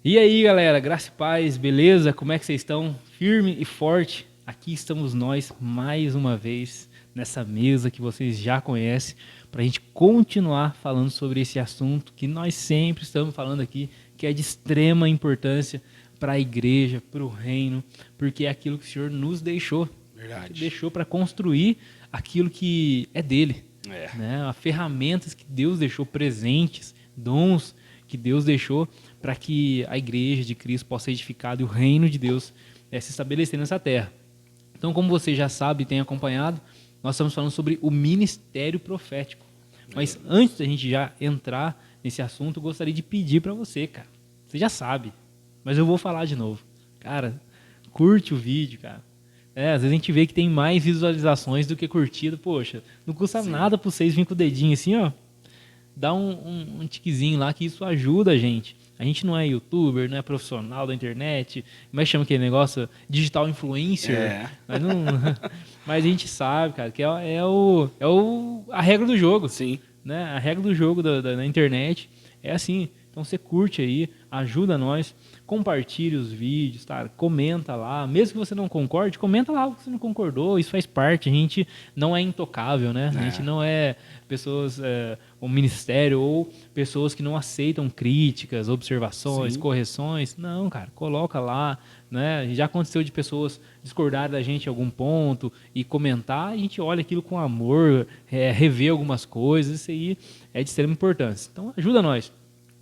E aí, galera, graça e paz, beleza? Como é que vocês estão? Firme e forte? Aqui estamos nós mais uma vez nessa mesa que vocês já conhecem para a gente continuar falando sobre esse assunto que nós sempre estamos falando aqui, que é de extrema importância para a igreja, para o reino, porque é aquilo que o Senhor nos deixou. Verdade. Deixou para construir aquilo que é dele. É. As ferramentas que Deus deixou presentes, dons que Deus deixou para que a igreja de Cristo possa ser edificada e o reino de Deus se estabelecer nessa terra. Então, como você já sabe e tem acompanhado, nós estamos falando sobre o ministério profético. Mas antes da gente já entrar nesse assunto, eu gostaria de pedir para você, cara. Você já sabe, mas eu vou falar de novo. Cara, curte o vídeo, cara. Às vezes a gente vê que tem mais visualizações do que curtida. Poxa, não custa nada para vocês virem com o dedinho assim, ó. Dá um tiquezinho lá que isso ajuda a gente. A gente não é youtuber, não é profissional da internet, mas chama aquele negócio digital influencer. Mas a gente sabe, cara, que a regra do jogo. Sim. Né? A regra do jogo da internet é assim. Então você curte aí, ajuda nós, compartilhe os vídeos, tá? Comenta lá. Mesmo que você não concorde, comenta lá o que você não concordou. Isso faz parte. A gente não é intocável, né? A gente não é pessoas, um ministério ou pessoas que não aceitam críticas, observações, Sim. correções. Não, cara, coloca lá. Né? Já aconteceu de pessoas discordarem da gente em algum ponto e comentar, a gente olha aquilo com amor, rever algumas coisas. Isso aí é de extrema importância. Então ajuda nós.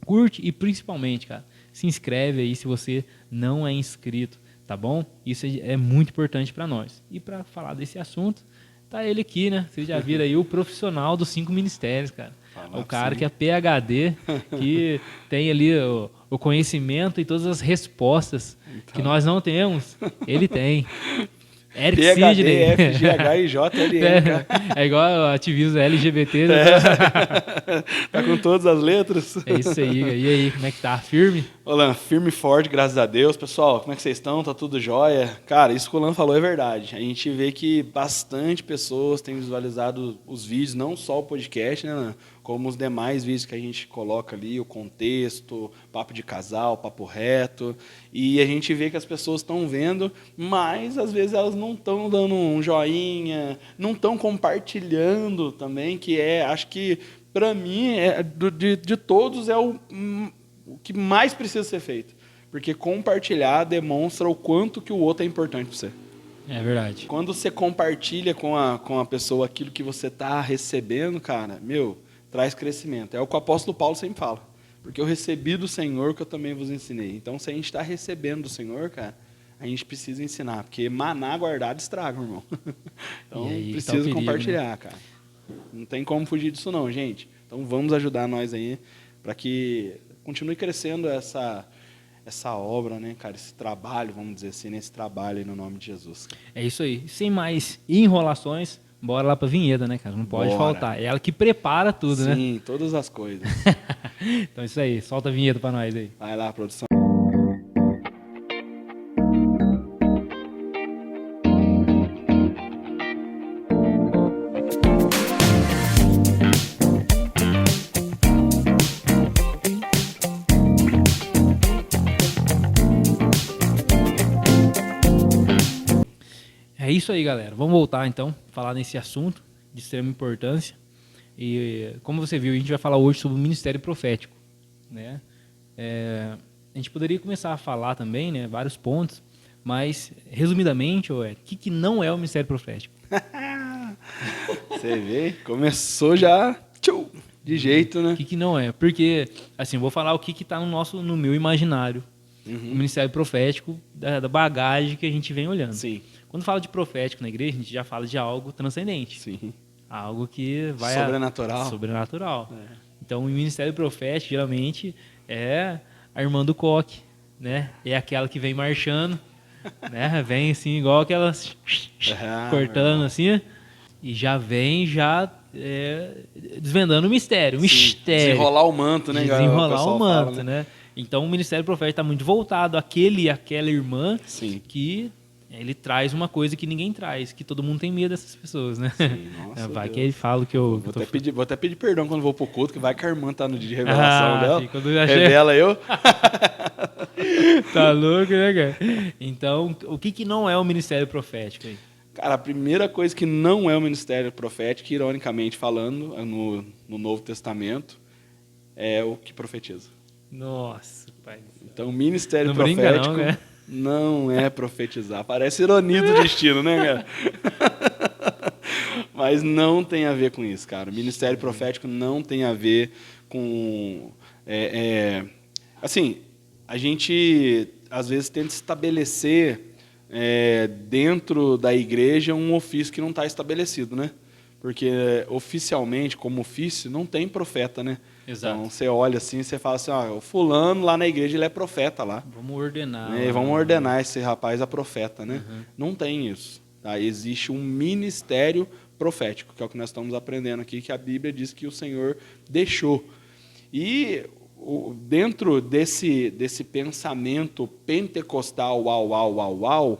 Curte e principalmente, cara, se inscreve aí se você não é inscrito, tá bom? Isso é muito importante para nós. E para falar desse assunto, tá ele aqui, né? Vocês já viram aí o profissional dos 5 ministérios, cara. O cara que é PhD, que tem ali o conhecimento e todas as respostas que nós não temos, ele tem. Eric Sidney. FGH e JLM. É igual ativismo LGBT. Né? Tá com todas as letras. É isso aí. E aí, como é que tá? Firme? Olan, firme e forte, graças a Deus. Pessoal, como é que vocês estão? Tá tudo jóia? Cara, isso que o Olan falou é verdade. A gente vê que bastante pessoas têm visualizado os vídeos, não só o podcast, né, Olan? Como os demais vídeos que a gente coloca ali, o contexto, papo de casal, papo reto. E a gente vê que as pessoas estão vendo, mas às vezes elas não estão dando um joinha, não estão compartilhando também, que acho que para mim, de todos, é o que mais precisa ser feito. Porque compartilhar demonstra o quanto que o outro é importante para você. É verdade. Quando você compartilha com a pessoa aquilo que você está recebendo, cara, traz crescimento. É o que o apóstolo Paulo sempre fala. Porque eu recebi do Senhor que eu também vos ensinei. Então, se a gente está recebendo do Senhor, cara, a gente precisa ensinar. Porque maná guardado estraga, irmão. Então, precisa compartilhar, né? Cara. Não tem como fugir disso não, gente. Então, vamos ajudar nós aí para que continue crescendo essa obra, né, cara? Esse trabalho, vamos dizer assim, nesse trabalho aí no nome de Jesus. É isso aí. Sem mais enrolações, bora lá pra vinheta, né, cara? Não pode faltar. É ela que prepara tudo, Sim, né? Sim, todas as coisas. Então é isso aí. Solta a vinheta pra nós aí. Vai lá, produção. É isso aí, galera. Vamos voltar, então, falar nesse assunto de extrema importância. E, como você viu, a gente vai falar hoje sobre o ministério profético, né? A gente poderia começar a falar também, né, vários pontos, mas, resumidamente, o que não é o ministério profético? Você vê? Começou já de jeito, né? O que não é? Porque, assim, vou falar o que está no meu imaginário. O ministério profético, da bagagem que a gente vem olhando. Sim. Quando fala de profético na igreja, a gente já fala de algo transcendente. Sim. Algo que vai... Sobrenatural. Sobrenatural. Então, o ministério profético, geralmente, é a irmã do coque, né? É aquela que vem marchando, né? Vem assim, igual aquelas... cortando assim, e já vem, desvendando o mistério. Mistério. Desenrolar o manto, né? Desenrolar o manto, fala, né? Então, o ministério profético está muito voltado àquele e àquela irmã que ele traz uma coisa que ninguém traz, que todo mundo tem medo dessas pessoas, né? Sim, nossa, vai Deus. Que ele fala que eu... Vou até pedir perdão quando vou pro culto, que vai que a irmã tá no dia de revelação dela. Quando eu revela eu. Tá louco, né, cara? Então, o que que não é o ministério profético aí? Cara, a primeira coisa que não é o ministério profético, ironicamente falando, no Novo Testamento, é o que profetiza. Nossa, pai. Então, o ministério Não brinca não, profético cara. não é profetizar. Parece ironia do destino, né, cara? Mas não tem a ver com isso, cara. O ministério profético não tem a ver com... assim, a gente, às vezes, tenta estabelecer dentro da igreja um ofício que não está estabelecido, né? Porque, oficialmente, como ofício, não tem profeta, né? Exato. Então, você olha assim e você fala assim, o fulano lá na igreja, ele é profeta lá. Vamos ordenar. Né? Lá, Vamos ordenar esse rapaz a profeta, né? Uhum. Não tem isso. Tá? Existe um ministério profético, que é o que nós estamos aprendendo aqui, que a Bíblia diz que o Senhor deixou. E dentro desse pensamento pentecostal,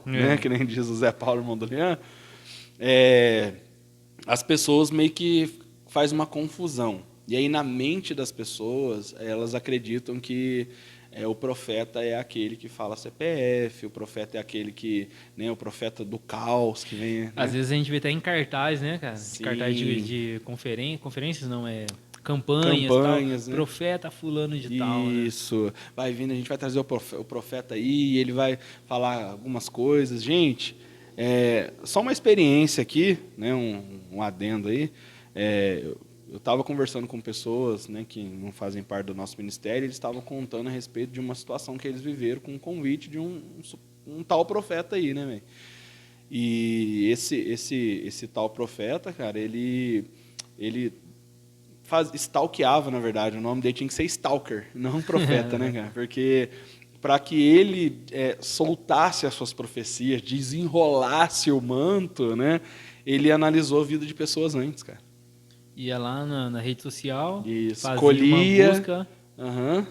né? Que nem diz o Zé Paulo Mondolian, as pessoas meio que faz uma confusão. E aí, na mente das pessoas, elas acreditam que o profeta é aquele que fala CPF, o profeta é aquele que, né, o profeta do caos que vem. Né? Às vezes a gente vê até em cartaz, né, cara? Sim. Cartaz de conferências, não é? Campanhas, tal. né? Profeta fulano de tal, né? Isso. Vai vindo, a gente vai trazer o profeta aí, ele vai falar algumas coisas. Gente, só uma experiência aqui, né, um adendo aí. Eu estava conversando com pessoas, né, que não fazem parte do nosso ministério, eles estavam contando a respeito de uma situação que eles viveram com um convite de um tal profeta aí, né, velho? E esse tal profeta, cara, ele stalkeava, na verdade, o nome dele tinha que ser Stalker, não profeta, né, cara? Porque para que ele soltasse as suas profecias, desenrolasse o manto, né, ele analisou a vida de pessoas antes, cara. Ia lá na rede social, Isso, fazia colhia. uma busca.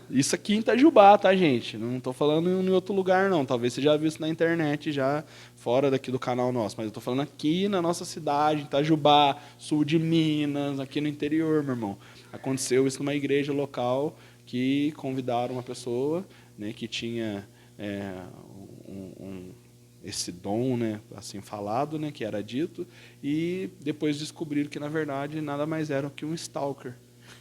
Isso aqui em Itajubá, tá, gente? Não estou falando em outro lugar, não. Talvez você já viu isso na internet, já fora daqui do canal nosso. Mas eu estou falando aqui na nossa cidade, em Itajubá, sul de Minas, aqui no interior, meu irmão. Aconteceu isso numa igreja local que convidaram uma pessoa, né, que tinha esse dom, né, assim falado, né, que era dito, e depois descobriram que, na verdade, nada mais era que um stalker.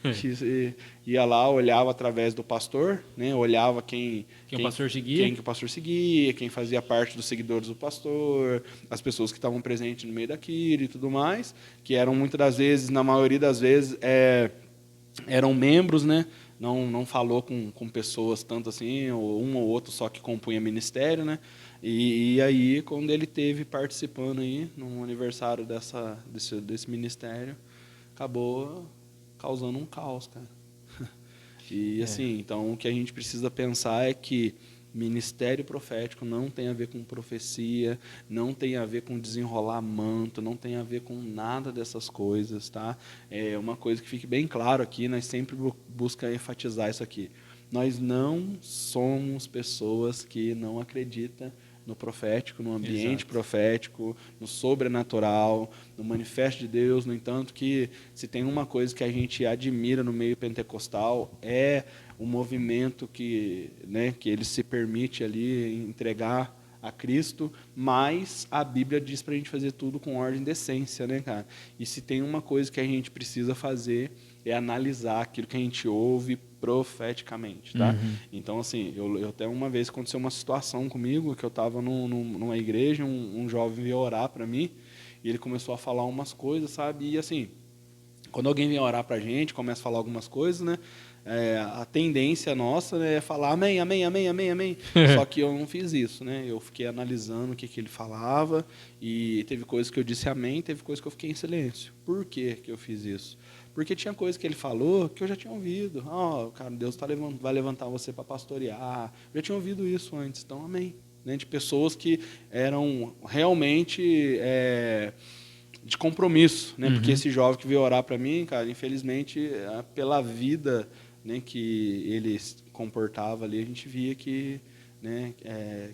Que ia lá, olhava através do pastor, né, olhava quem o pastor seguia. Quem que o pastor seguia, quem fazia parte dos seguidores do pastor, as pessoas que estavam presentes no meio daquilo e tudo mais, que eram muitas das vezes, na maioria das vezes, eram membros, né? Não falou com pessoas tanto assim, ou um ou outro só que compunha ministério, né? E aí, quando ele teve participando aí, no aniversário desse ministério, acabou causando um caos, cara. E assim, então o que a gente precisa pensar é que ministério profético não tem a ver com profecia, não tem a ver com desenrolar manto, não tem a ver com nada dessas coisas, tá? É uma coisa que fique bem claro aqui, nós sempre buscamos enfatizar isso aqui. Nós não somos pessoas que não acreditam no profético, no ambiente profético, no sobrenatural, no manifesto de Deus. No entanto, que se tem uma coisa que a gente admira no meio pentecostal é o movimento que ele se permite ali entregar a Cristo, mas a Bíblia diz para a gente fazer tudo com ordem e decência, né, cara? E se tem uma coisa que a gente precisa fazer é analisar aquilo que a gente ouve profeticamente, tá? Uhum. Então, assim, eu até uma vez aconteceu uma situação comigo, que eu estava numa igreja, um jovem veio orar para mim, e ele começou a falar umas coisas, sabe? E, assim, quando alguém vem orar para a gente, começa a falar algumas coisas, né? A tendência nossa, né, é falar amém, amém, amém, amém, amém. Só que eu não fiz isso, né? Eu fiquei analisando o que ele falava, e teve coisas que eu disse amém, teve coisas que eu fiquei em silêncio. Por que eu fiz isso? Porque tinha coisa que ele falou que eu já tinha ouvido. Cara, Deus vai levantar você para pastorear. Eu já tinha ouvido isso antes, então amém. Né? De pessoas que eram realmente de compromisso. Né? Porque esse jovem que veio orar para mim, cara, infelizmente, pela vida, né, que ele comportava ali, a gente via que, né,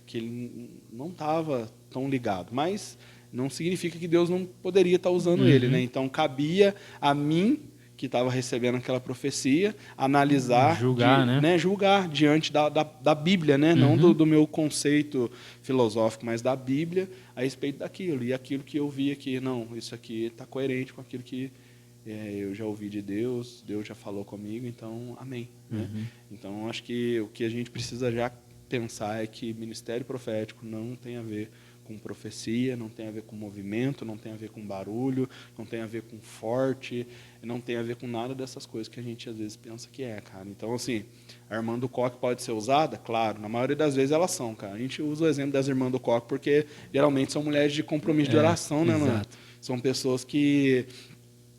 que ele não estava tão ligado. Mas não significa que Deus não poderia estar usando ele, né? Então cabia a mim que estava recebendo aquela profecia, analisar, Julgar, né? julgar diante da Bíblia, né? Não do meu conceito filosófico, mas da Bíblia a respeito daquilo. E aquilo que eu vi aqui, não, isso aqui está coerente com aquilo que eu já ouvi de Deus, Deus já falou comigo, então, amém. Né? Então, acho que o que a gente precisa já pensar é que ministério profético não tem a ver com profecia, não tem a ver com movimento, não tem a ver com barulho, não tem a ver com forte, não tem a ver com nada dessas coisas que a gente às vezes pensa que é, cara. Então, assim, a irmã do coque pode ser usada? Claro, na maioria das vezes elas são, cara. A gente usa o exemplo das irmãs do coque porque geralmente são mulheres de compromisso de oração, né, mano? Exato. São pessoas que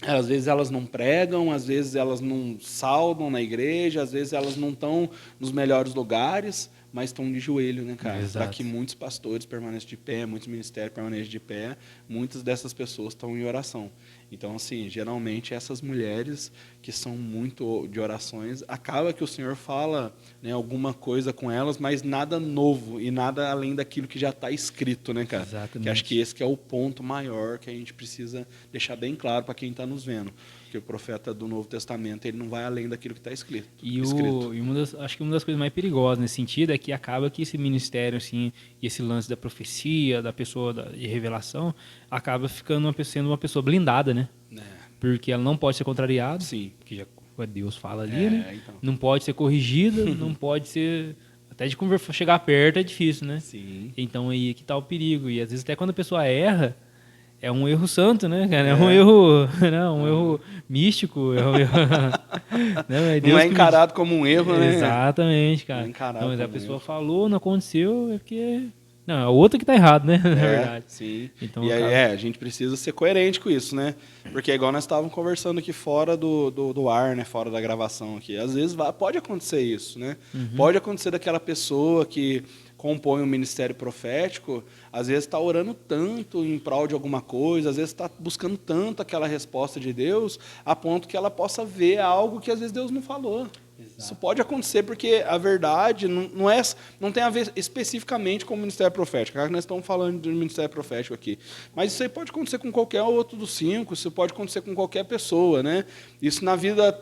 às vezes elas não pregam, às vezes elas não saudam na igreja, às vezes elas não estão nos melhores lugares, mas estão de joelho, né, cara? Para que muitos pastores permaneçam de pé, muitos ministérios permaneçam de pé, muitas dessas pessoas estão em oração. Então, assim, geralmente essas mulheres que são muito de orações, acaba que o Senhor fala, né, alguma coisa com elas, mas nada novo e nada além daquilo que já está escrito, né, cara? Exatamente. Que acho que esse que é o ponto maior que a gente precisa deixar bem claro para quem está nos vendo. Que o profeta do Novo Testamento ele não vai além daquilo que está escrito. Acho que uma das coisas mais perigosas nesse sentido é que acaba que esse ministério, assim, e esse lance da profecia, da pessoa de revelação, acaba sendo uma pessoa blindada, né? Porque ela não pode ser contrariada, Sim. porque já Deus fala ali, né? Então. Não pode ser corrigida, não pode ser... Até de chegar perto é difícil, né? Sim. Então aí que tá o perigo. E às vezes até quando a pessoa erra, é um erro santo, né, cara? É um erro, não, erro místico. É um erro... não é encarado como um erro, né? Exatamente, cara. Não é encarado Então, mas a como pessoa erro. falou, não aconteceu, é porque... Não, é o outro que tá errado, né? Na verdade. Sim. Então, e aí, a gente precisa ser coerente com isso, né? Porque igual nós estávamos conversando aqui fora do ar, né? Fora da gravação aqui. Às vezes pode acontecer isso, né? Pode acontecer daquela pessoa que compõe um ministério profético, às vezes está orando tanto em prol de alguma coisa, às vezes está buscando tanto aquela resposta de Deus, a ponto que ela possa ver algo que às vezes Deus não falou. Exato. Isso pode acontecer porque a verdade não tem a ver especificamente com o ministério profético. Claro que nós estamos falando do ministério profético aqui. Mas isso aí pode acontecer com qualquer outro dos 5, isso pode acontecer com qualquer pessoa, né? Isso na vida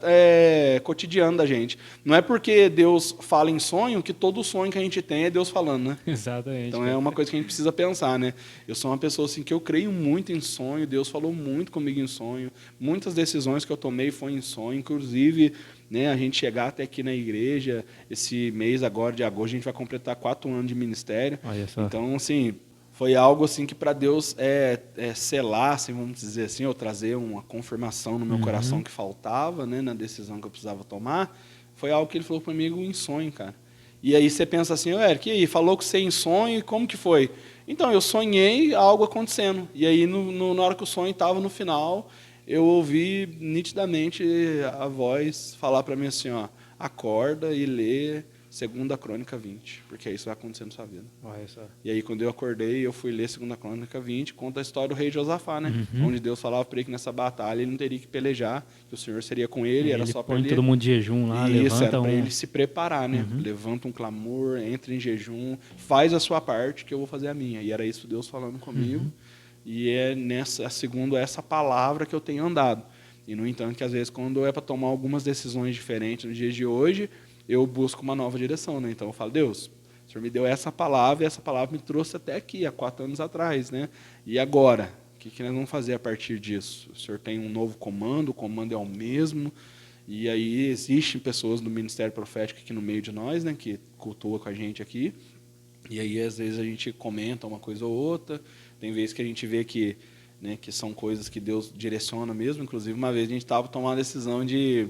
cotidiana da gente. Não é porque Deus fala em sonho que todo sonho que a gente tem é Deus falando, né? Exatamente. Então é uma coisa que a gente precisa pensar, né? Eu sou uma pessoa assim que eu creio muito em sonho, Deus falou muito comigo em sonho. Muitas decisões que eu tomei foi em sonho, inclusive, né, a gente chegar até aqui na igreja, esse mês agora de agosto, a gente vai completar 4 anos de ministério. Olha só. Então, assim, foi algo assim que para Deus selar, assim, vamos dizer assim, ou trazer uma confirmação no meu coração que faltava, né, na decisão que eu precisava tomar, foi algo que ele falou comigo em sonho, cara. E aí você pensa assim, Eric, e aí, falou com você em sonho, e como que foi? Então, eu sonhei algo acontecendo. E aí, na hora que o sonho estava no final, eu ouvi nitidamente a voz falar para mim assim, ó, acorda e lê 2 Crônica 20, porque isso vai acontecer na sua vida. Olha só. E aí, quando eu acordei, eu fui ler 2 Crônica 20, conta a história do rei Josafá, né? Onde Deus falava para ele que nessa batalha ele não teria que pelejar, que o Senhor seria com ele, era só para ele... todo mundo de jejum lá, isso, era levanta para ele se preparar, né? Levanta um clamor, entra em jejum, faz a sua parte que eu vou fazer a minha. E era isso Deus falando comigo. E segundo essa palavra que eu tenho andado. E, no entanto, que às vezes, quando é para tomar algumas decisões diferentes nos dias de hoje, eu busco uma nova direção, né? Então, eu falo, Deus, o Senhor me deu essa palavra, e essa palavra me trouxe até aqui, há 4 anos atrás, né? E agora? O que nós vamos fazer a partir disso? O Senhor tem um novo comando, o comando é o mesmo, e aí existem pessoas do ministério profético aqui no meio de nós, né? Que cultuam com a gente aqui, e aí, às vezes, a gente comenta uma coisa ou outra. Tem vezes que a gente vê que, né, que são coisas que Deus direciona mesmo. Inclusive, uma vez a gente estava tomando a decisão de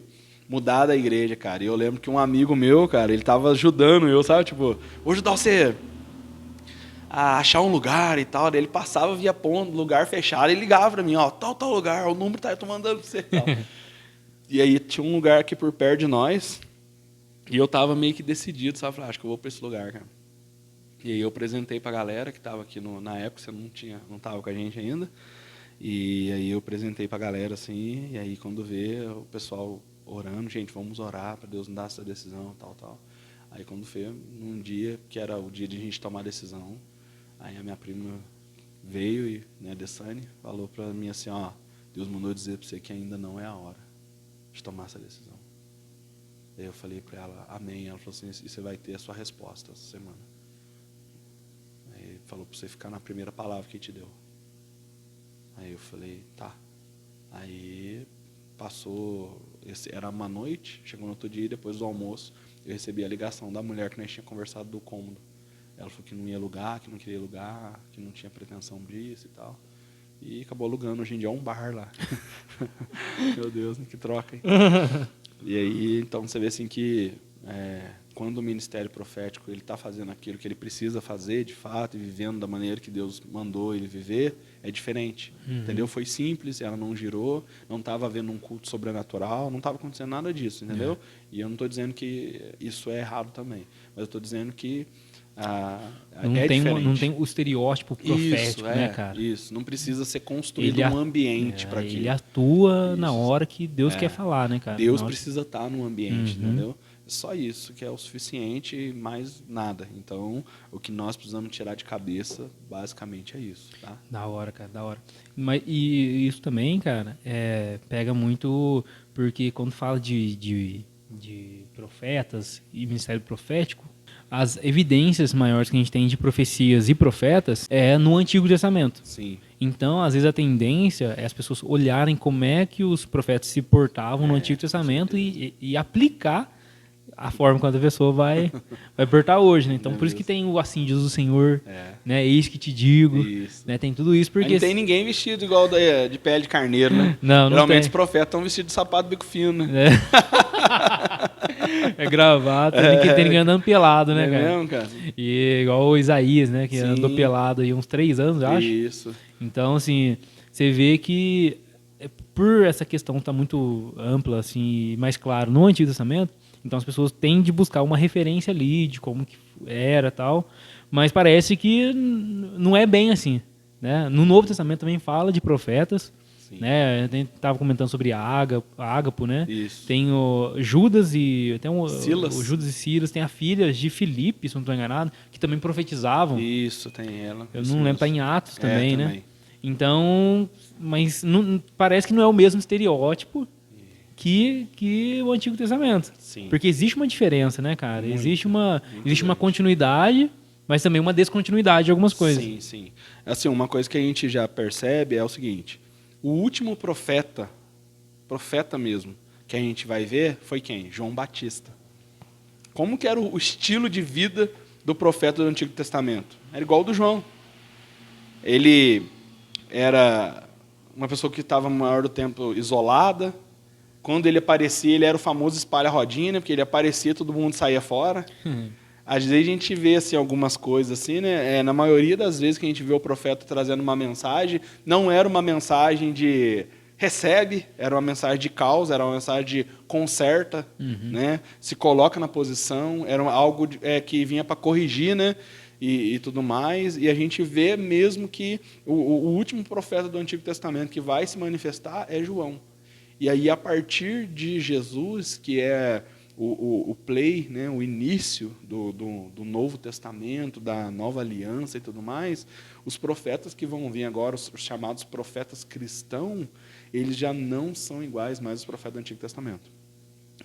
mudar da igreja, cara. E eu lembro que um amigo meu, cara, ele estava ajudando eu, sabe? Tipo, vou ajudar você a achar um lugar e tal. Daí ele passava via ponto, lugar fechado, e ligava para mim, ó, tal lugar, o número tá, eu tô mandando pra você e tal. E aí tinha um lugar aqui por perto de nós, e eu tava meio que decidido, sabe? Falei, acho que eu vou para esse lugar, cara. E aí eu apresentei pra galera que estava aqui na época, você não estava com a gente ainda. E aí eu apresentei pra galera assim, e aí quando vê o pessoal orando, gente, vamos orar para Deus nos dar essa decisão, tal. Aí quando vê, num dia, que era o dia de a gente tomar a decisão, aí a minha prima veio e, né, Dessane, falou pra mim assim, ó, Deus mandou dizer pra você que ainda não é a hora. de tomar essa decisão. Aí eu falei para ela, amém. Ela falou assim, e você vai ter a sua resposta essa semana. Aí ele falou para você ficar na primeira palavra que ele te deu. Aí eu falei, tá. Aí passou, era uma noite, chegou no outro dia, depois do almoço, eu recebi a ligação da mulher que nós tínhamos conversado do cômodo. Ela falou que não ia alugar, que não queria alugar, que não tinha pretensão disso e tal. E acabou alugando, hoje em dia é um bar lá. Meu Deus, que troca, hein? E aí, então você vê assim que quando o ministério profético ele está fazendo aquilo que ele precisa fazer, de fato, e vivendo da maneira que Deus mandou ele viver, é diferente. Entendeu? Foi simples, ela não girou, não estava havendo um culto sobrenatural, não estava acontecendo nada disso, entendeu? E eu não estou dizendo que isso é errado também, mas eu estou dizendo que não tem o estereótipo profético, né, cara? Isso, não precisa ser construído um ambiente para aquilo. Ele atua na hora que Deus quer falar, né, cara? Deus precisa estar no ambiente, entendeu? É só isso que é o suficiente, mais nada. Então, o que nós precisamos tirar de cabeça, basicamente, é isso, tá? Da hora, cara, da hora. E isso também, cara, pega muito, porque quando fala de profetas e ministério profético, as evidências maiores que a gente tem de profecias e profetas é no Antigo Testamento. Sim. Então, às vezes, a tendência é as pessoas olharem como é que os profetas se portavam no Antigo Testamento e aplicar a forma como a pessoa vai portar hoje, né? Então, por isso que tem o assim diz o Senhor, né? Eis que te digo, né? Tem tudo isso porque... Não tem ninguém vestido igual de pele de carneiro, né? Não Geralmente tem. Os profetas estão vestidos de sapato bico fino, né? Gravata, tem ninguém andando pelado, né, cara? Mesmo, cara? E igual o Isaías, né? Que Sim. andou pelado aí uns 3 anos, eu acho. Isso. Então, assim, você vê que por essa questão estar muito ampla, assim, e mais claro no Antigo Testamento, então as pessoas têm de buscar uma referência ali de como que era e tal, mas parece que não é bem assim, né? No Novo Testamento também fala de profetas, Sim. né? A gente estava comentando sobre Ágapo, né? Isso. Tem o Judas e tem Silas. o Judas e Silas, tem a filha de Filipe, se não estou enganado, que também profetizavam. Isso, tem ela. Eu Isso não lembro, mesmo. tá em Atos também, né? Também. Então, mas parece que não é o mesmo estereótipo que o Antigo Testamento. Sim. Porque existe uma diferença, né, cara? Muito, existe uma grande. continuidade, mas também uma descontinuidade de algumas coisas. Sim, sim. Assim, uma coisa que a gente já percebe é o seguinte: o último profeta mesmo, que a gente vai ver foi quem? João Batista. Como que era o estilo de vida do profeta do Antigo Testamento? Era igual ao do João. Ele era uma pessoa que estava no maior do tempo isolada. Quando ele aparecia, ele era o famoso espalha-rodinha, né? Porque ele aparecia, todo mundo saía fora. Às vezes a gente vê assim, algumas coisas assim, né? Na maioria das vezes que a gente vê o profeta trazendo uma mensagem, não era uma mensagem de recebe, era uma mensagem de causa, era uma mensagem de conserta, né? Se coloca na posição, era algo que vinha para corrigir, né? E tudo mais, e a gente vê mesmo que o último profeta do Antigo Testamento que vai se manifestar é João. E aí, a partir de Jesus, que é o play, né, o início do Novo Testamento, da Nova Aliança e tudo mais, os profetas que vão vir agora, os chamados profetas cristãos, eles já não são iguais mais aos profetas do Antigo Testamento.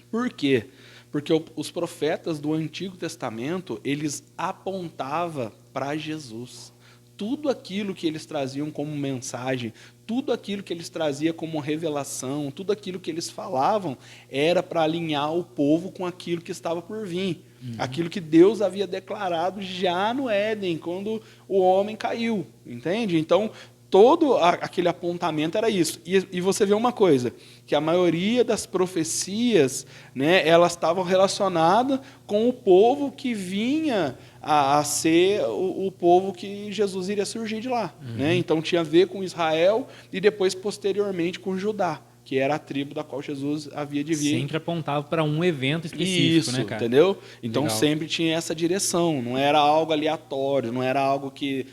Por quê? Porque os profetas do Antigo Testamento, eles apontavam para Jesus. Tudo aquilo que eles traziam como mensagem, tudo aquilo que eles traziam como revelação, tudo aquilo que eles falavam, era para alinhar o povo com aquilo que estava por vir. Aquilo que Deus havia declarado já no Éden, quando o homem caiu, entende? Então, todo aquele apontamento era isso. E você vê uma coisa, que a maioria das profecias, né, elas estavam relacionadas com o povo que vinha a ser o povo que Jesus iria surgir de lá. Né? Então tinha a ver com Israel e depois, posteriormente, com Judá, que era a tribo da qual Jesus havia de vir. Sempre apontava para um evento específico, Isso, né, cara? entendeu? Então Legal. sempre tinha essa direção, não era algo aleatório, não era algo que,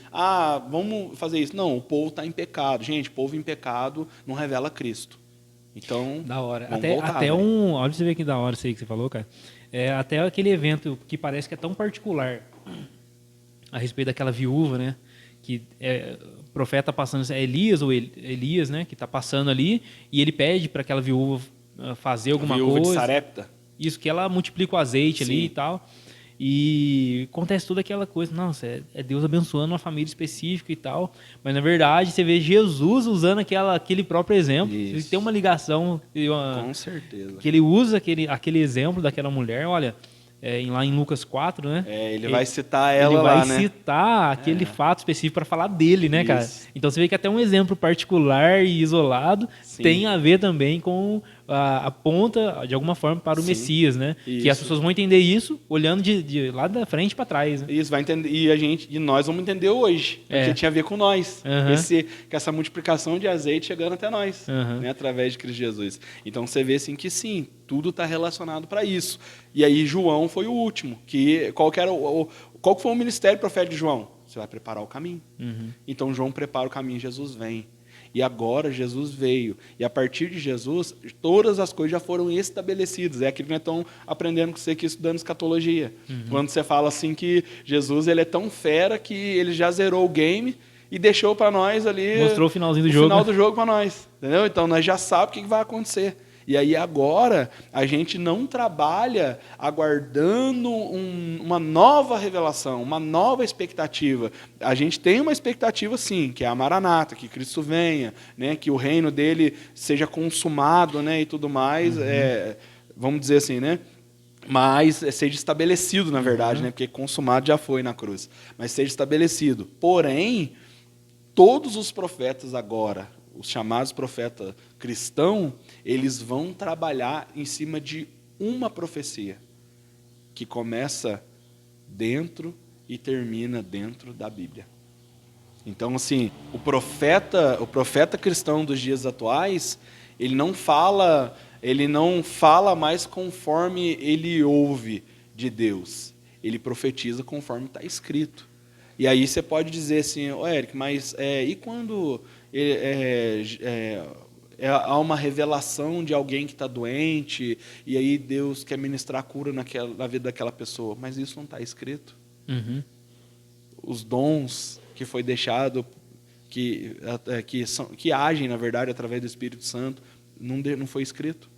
vamos fazer isso. Não, o povo está em pecado. Gente, povo em pecado não revela Cristo. Então, da hora. vamos Até voltar, olha né? pra você ver que da hora isso aí que você falou, cara. Até aquele evento que parece que é tão particular a respeito daquela viúva, né? Que o profeta passando, Elias, né? Que está passando ali, e ele pede para aquela viúva fazer alguma Viúva de coisa. Sarepta. Isso, que ela multiplica o azeite ali Sim. e tal. E acontece toda aquela coisa, nossa, é Deus abençoando uma família específica e tal. Mas na verdade você vê Jesus usando aquele próprio exemplo. Isso. Ele tem uma ligação, Com certeza. que ele usa aquele exemplo daquela mulher, olha, lá em Lucas 4, né? Ele vai citar ela ele lá, vai né? citar aquele fato específico para falar dele, né, cara? Isso. Então você vê que até um exemplo particular e isolado Sim. tem a ver também com a ponta, de alguma forma, para o Sim. Messias, né? Isso. Que as pessoas vão entender isso olhando de lá da frente para trás, né? Isso, vai entender. E nós vamos entender hoje. Porque tinha a ver com nós. Uhum. Com essa multiplicação de azeite chegando até nós, Uhum. né, através de Cristo Jesus. Então você vê assim que sim, tudo está relacionado para isso. E aí João foi o último. Qual que foi o ministério profético de João? Você vai preparar o caminho. Uhum. Então João prepara o caminho, Jesus vem. E agora Jesus veio. E a partir de Jesus, todas as coisas já foram estabelecidas. É aquilo que nós estamos aprendendo com você aqui, estudando escatologia. Quando você fala assim que Jesus ele é tão fera que ele já zerou o game e deixou para nós ali... Mostrou o finalzinho do o jogo. final do jogo para nós. Entendeu? Então nós já sabemos o que vai acontecer. E aí agora a gente não trabalha aguardando uma nova revelação, uma nova expectativa. A gente tem uma expectativa sim, que é a Maranata, que Cristo venha, né, que o reino dele seja consumado, né, e tudo mais, vamos dizer assim, né? Mas seja estabelecido, na verdade, né, porque consumado já foi na cruz. Mas seja estabelecido. Porém, todos os profetas agora, os chamados profetas cristãos, eles vão trabalhar em cima de uma profecia que começa dentro e termina dentro da Bíblia. Então, assim, o profeta cristão dos dias atuais, ele não fala mais conforme ele ouve de Deus. Ele profetiza conforme está escrito. E aí você pode dizer assim, Eric, mas e quando há uma revelação de alguém que está doente, e aí Deus quer ministrar a cura na vida daquela pessoa? Mas isso não está escrito. Uhum. Os dons que foi deixado, que agem, na verdade, através do Espírito Santo, não foi escrito.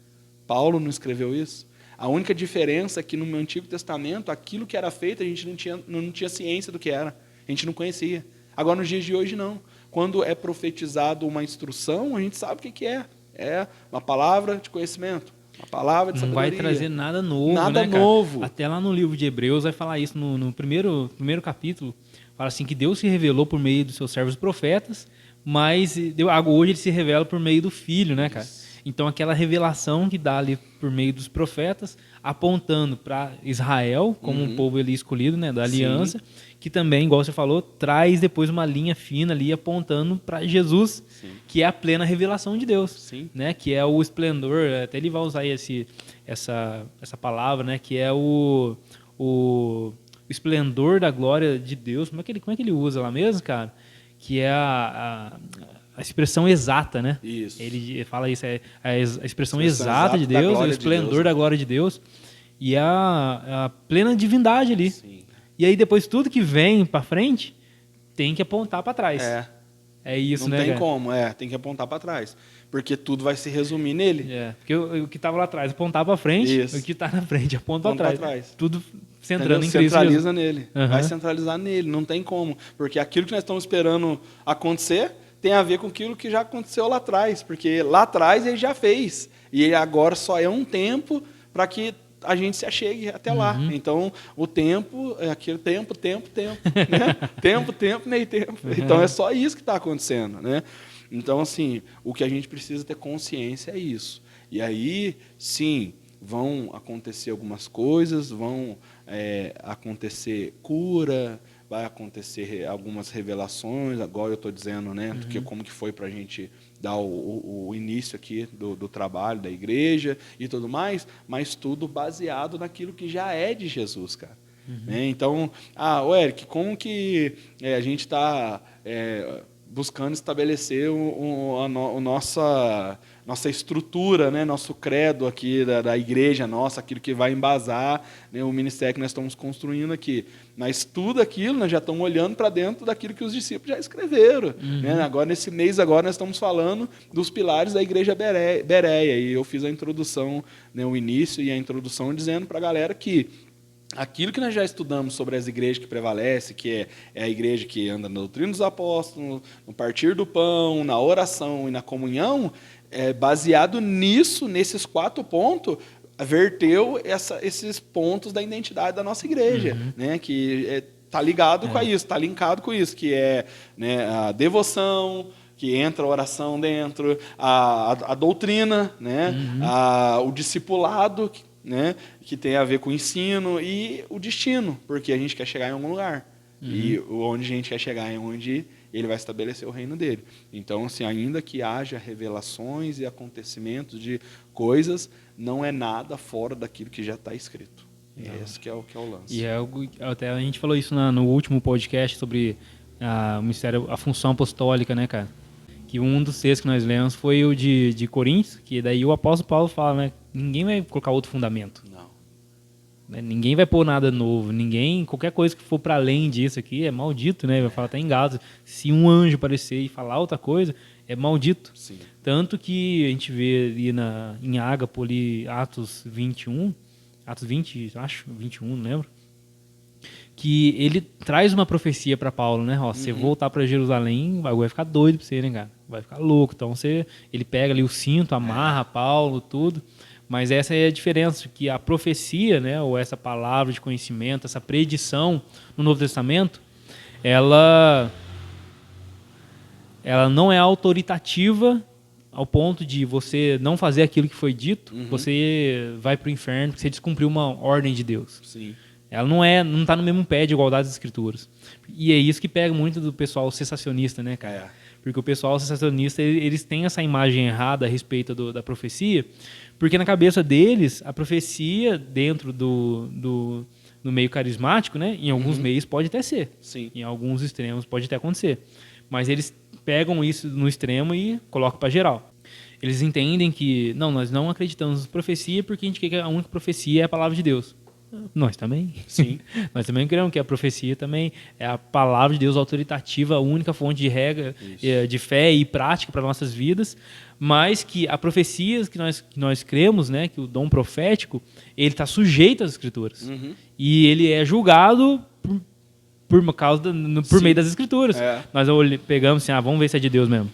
Paulo não escreveu isso. A única diferença é que no Antigo Testamento, aquilo que era feito, a gente não tinha ciência do que era. A gente não conhecia. Agora, nos dias de hoje, não. Quando é profetizado uma instrução, a gente sabe o que é. É uma palavra de conhecimento, uma palavra de sabedoria. Não vai trazer nada novo, Nada né, cara? novo. Até lá no livro de Hebreus vai falar isso no primeiro capítulo. Fala assim que Deus se revelou por meio dos seus servos profetas, mas hoje ele se revela por meio do Filho, né, cara? Então aquela revelação que dá ali por meio dos profetas, apontando para Israel como um povo ali escolhido, né, da aliança, que também, igual você falou, traz depois uma linha fina ali apontando para Jesus, que é a plena revelação de Deus, né, que é o esplendor, até ele vai usar essa palavra, né, que é o esplendor da glória de Deus. Como é que ele usa lá mesmo, cara? Que é a expressão exata, né? Isso. Ele fala isso, é a expressão exata de Deus, o esplendor da glória de Deus e a plena divindade ali. Sim. E aí depois tudo que vem para frente tem que apontar para trás. É isso, não né? Não tem cara? como, tem que apontar para trás. Porque tudo vai se resumir nele. Porque o que estava lá atrás apontar para frente, o que está na frente aponta para trás. Tudo centrando em Cristo. Centraliza nele. Vai centralizar nele, não tem como. Porque aquilo que nós estamos esperando acontecer tem a ver com aquilo que já aconteceu lá atrás. Porque lá atrás ele já fez. E agora só é um tempo para que a gente se achegue até lá. Então, o tempo é aquele tempo, né? tempo, nem tempo. Então, é só isso que está acontecendo, né? Então, assim, o que a gente precisa ter consciência é isso. E aí, sim, vão acontecer algumas coisas, vão acontecer cura, vai acontecer algumas revelações, agora eu estou dizendo, né, do que, como que foi para a gente dar o início aqui do trabalho da igreja e tudo mais, mas tudo baseado naquilo que já é de Jesus, cara. Né? Então, Eric, como que a gente está buscando estabelecer a nossa estrutura, né, nosso credo aqui da igreja nossa, aquilo que vai embasar, né, o ministério que nós estamos construindo aqui. mas tudo aquilo nós já estamos olhando para dentro daquilo que os discípulos já escreveram. Né? Agora, nesse mês, agora nós estamos falando dos pilares da igreja Bereia, e eu fiz a introdução, né, o início e a introdução dizendo para a galera que aquilo que nós já estudamos sobre as igrejas que prevalecem, que é a igreja que anda na doutrina dos apóstolos, no partir do pão, na oração e na comunhão, baseado nisso, nesses 4 pontos, verteu esses pontos da identidade da nossa igreja, né, que está ligado com isso, está linkado com isso, que é, né, a devoção, que entra a oração dentro, a doutrina, né, o discipulado, né, que tem a ver com o ensino, e o destino, porque a gente quer chegar em algum lugar. E onde a gente quer chegar é onde ele vai estabelecer o reino dele. Então, assim, ainda que haja revelações e acontecimentos de coisas, não é nada fora daquilo que já está escrito. Esse que é o lance. E até a gente falou isso no último podcast sobre o mistério, a função apostólica, né, cara? Que um dos textos que nós lemos foi o de Coríntios, que daí o apóstolo Paulo fala, né? Ninguém vai colocar outro fundamento. Não. Né? Ninguém vai pôr nada novo. Qualquer coisa que for para além disso aqui é maldito, né? Vai falar até em Gálatas. Se um anjo aparecer e falar outra coisa, é maldito. Sim. Tanto que a gente vê ali em Ágapo, ali, Atos 21, Atos 20, acho, 21, não lembro, que ele traz uma profecia para Paulo, né? Ó, você voltar para Jerusalém, o bagulho vai ficar doido para você, né, cara? Vai ficar louco. Então ele pega ali o cinto, amarra Paulo, tudo. Mas essa é a diferença, que a profecia, né, ou essa palavra de conhecimento, essa predição no Novo Testamento, ela não é autoritativa ao ponto de você não fazer aquilo que foi dito, você vai para o inferno porque você descumpriu uma ordem de Deus. Sim. Ela não está no mesmo pé de igualdade das escrituras. E é isso que pega muito do pessoal sensacionista, né, cara? Porque o pessoal sensacionista, eles têm essa imagem errada a respeito da profecia, porque na cabeça deles, a profecia dentro do meio carismático, né, em alguns meios pode até ser. Sim. Em alguns extremos pode até acontecer. Mas eles pegam isso no extremo e colocam para geral. Eles entendem que, nós não acreditamos em profecia porque a gente quer que a única profecia é a palavra de Deus. Nós também. Sim. Nós também queremos que a profecia também é a palavra de Deus autoritativa, a única fonte de regra, de fé e prática para nossas vidas, mas que a profecia que nós cremos, né, que o dom profético, ele está sujeito às Escrituras. E ele é julgado por meio das Escrituras. Nós pegamos assim, vamos ver se é de Deus mesmo.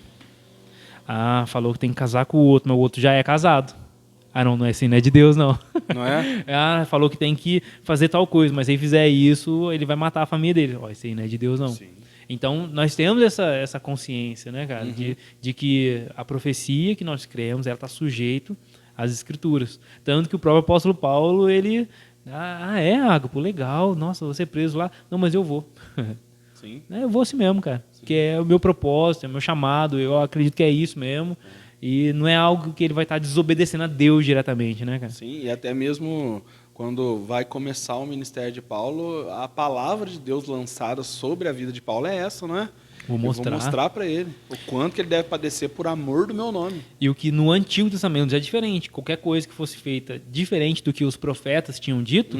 Falou que tem que casar com o outro, mas o outro já é casado. Não é assim, não é de Deus, não. Não é? Falou que tem que fazer tal coisa, mas se ele fizer isso, ele vai matar a família dele. Isso aí não é de Deus, não. Sim. Então, nós temos essa consciência, né, cara, de que a profecia que nós cremos, ela está sujeito às Escrituras. Tanto que o próprio apóstolo Paulo, ele... Ágapo, legal, nossa, vou ser preso lá. Não, mas eu vou. Sim. Eu vou assim mesmo, cara. Sim. Que é o meu propósito, é o meu chamado, eu acredito que é isso mesmo. E não é algo que ele vai estar desobedecendo a Deus diretamente, né, cara? Sim, e até mesmo quando vai começar o ministério de Paulo, a palavra de Deus lançada sobre a vida de Paulo é essa, não é? Vou mostrar para ele o quanto que ele deve padecer por amor do meu nome. E o que no Antigo Testamento é diferente. Qualquer coisa que fosse feita diferente do que os profetas tinham dito,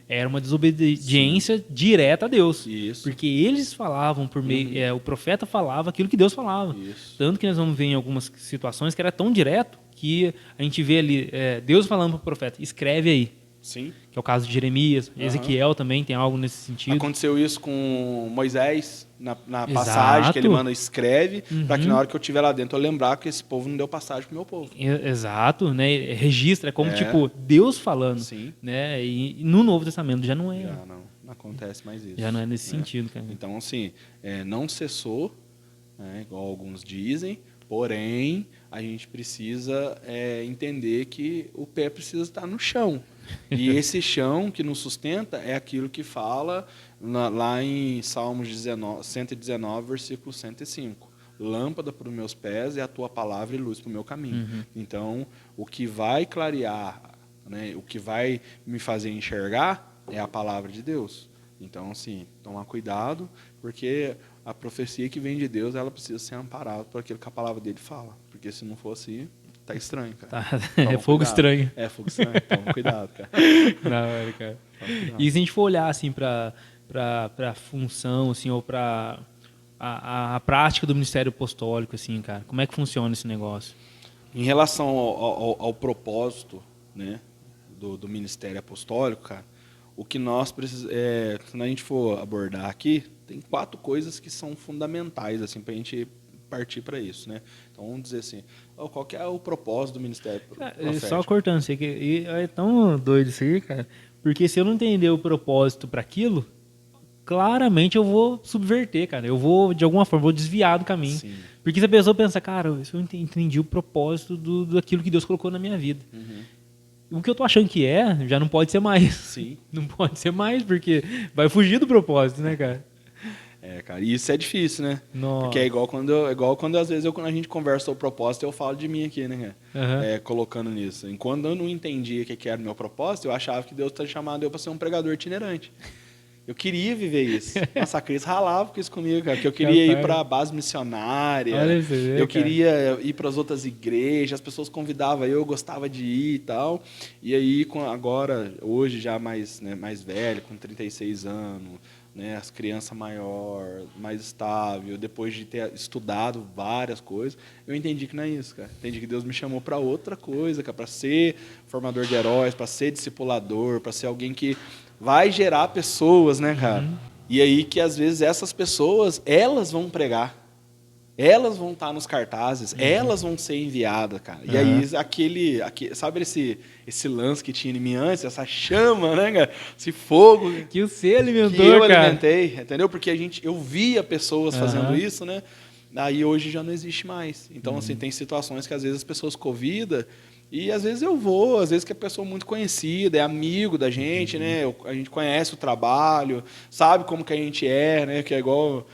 era uma desobediência direta a Deus. Isso. Porque eles falavam por meio... o profeta falava aquilo que Deus falava. Isso. Tanto que nós vamos ver em algumas situações que era tão direto que a gente vê ali Deus falando para o profeta, escreve aí. Sim. Que é o caso de Jeremias. Ezequiel também tem algo nesse sentido. Aconteceu isso com Moisés, na passagem que ele manda, escreve, para que na hora que eu estiver lá dentro eu lembrar que esse povo não deu passagem pro meu povo. Exato, né? Registra, é como tipo Deus falando. Sim. Né? E no Novo Testamento já não é. Já não acontece mais isso. Já não é nesse sentido, cara. Então, assim, não cessou, né, igual alguns dizem, porém, a gente precisa entender que o pé precisa estar no chão. E esse chão que nos sustenta é aquilo que fala lá em Salmos 119, versículo 105. Lâmpada para os meus pés é a tua palavra e luz para o meu caminho. Então, o que vai clarear, né, o que vai me fazer enxergar é a palavra de Deus. Então, assim, tomar cuidado, porque a profecia que vem de Deus, ela precisa ser amparada por aquilo que a palavra dele fala. Porque se não for assim, tá estranho, cara. É fogo estranho. É fogo estranho, toma cuidado, cara. Na hora, cara. E se a gente for olhar, assim, para para função, assim, ou para a prática do ministério apostólico, assim, cara? Como é que funciona esse negócio? Em relação ao propósito, né, do ministério apostólico, cara, o que nós precisamos, quando a gente for abordar aqui, tem 4 coisas que são fundamentais assim para a gente partir para isso, né? Então vamos dizer assim, qual que é o propósito do ministério profético? Só cortando, sei que é tão doido isso aí, cara, porque se eu não entender o propósito para aquilo, claramente eu vou subverter, cara. Eu vou, de alguma forma, vou desviar do caminho. Sim. Porque se a pessoa pensa, cara, se eu entendi o propósito daquilo que Deus colocou na minha vida. O que eu tô achando que já não pode ser mais. Sim. Não pode ser mais, porque vai fugir do propósito, né, cara? Cara, e isso é difícil, né? Nossa. Porque é igual quando às vezes quando a gente conversa sobre o propósito, eu falo de mim aqui, né? Colocando nisso. Enquanto eu não entendia o que era o meu propósito, eu achava que Deus tinha chamado eu para ser um pregador itinerante. Eu queria viver isso. Nossa, a Cris ralava com isso comigo, cara. Porque eu queria ir para a base missionária. Olha isso aí, eu queria ir para as outras igrejas. As pessoas convidavam eu gostava de ir e tal. E aí, agora, hoje já mais velho, com 36 anos, né, as crianças maior, mais estável, depois de ter estudado várias coisas, eu entendi que não é isso, cara. Entendi que Deus me chamou para outra coisa, para ser formador de heróis, para ser discipulador, para ser alguém que vai gerar pessoas, né, cara? E aí que às vezes essas pessoas, elas vão pregar. Elas vão estar nos cartazes, elas vão ser enviadas, cara. E aí, sabe esse lance que tinha em mim antes, essa chama, né, cara? Esse fogo que você alimentou, que eu cara. alimentei, entendeu? Porque eu via pessoas fazendo isso, né? Aí hoje já não existe mais. Então, assim, tem situações que às vezes as pessoas convidam e às vezes eu vou, às vezes que a pessoa é muito conhecida, é amigo da gente, né? A gente conhece o trabalho, sabe como que a gente né? Que é igual...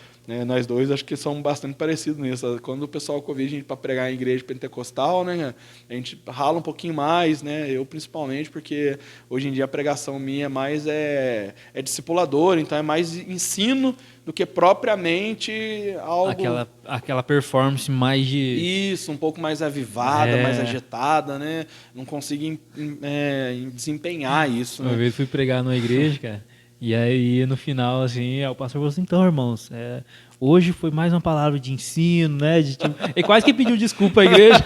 Nós dois acho que somos bastante parecidos nisso. Quando o pessoal convida a gente para pregar em igreja pentecostal, né, a gente rala um pouquinho mais, né? Eu principalmente, porque hoje em dia a pregação minha mais é discipuladora, então é mais ensino do que propriamente algo... Aquela performance mais de... Isso, um pouco mais avivada, mais agitada, né? Não consigo desempenhar isso. Uma vez fui pregar numa igreja, cara, e aí no final, assim, o pastor falou assim, então, irmãos, hoje foi mais uma palavra de ensino, né? Ele quase que pediu desculpa à igreja.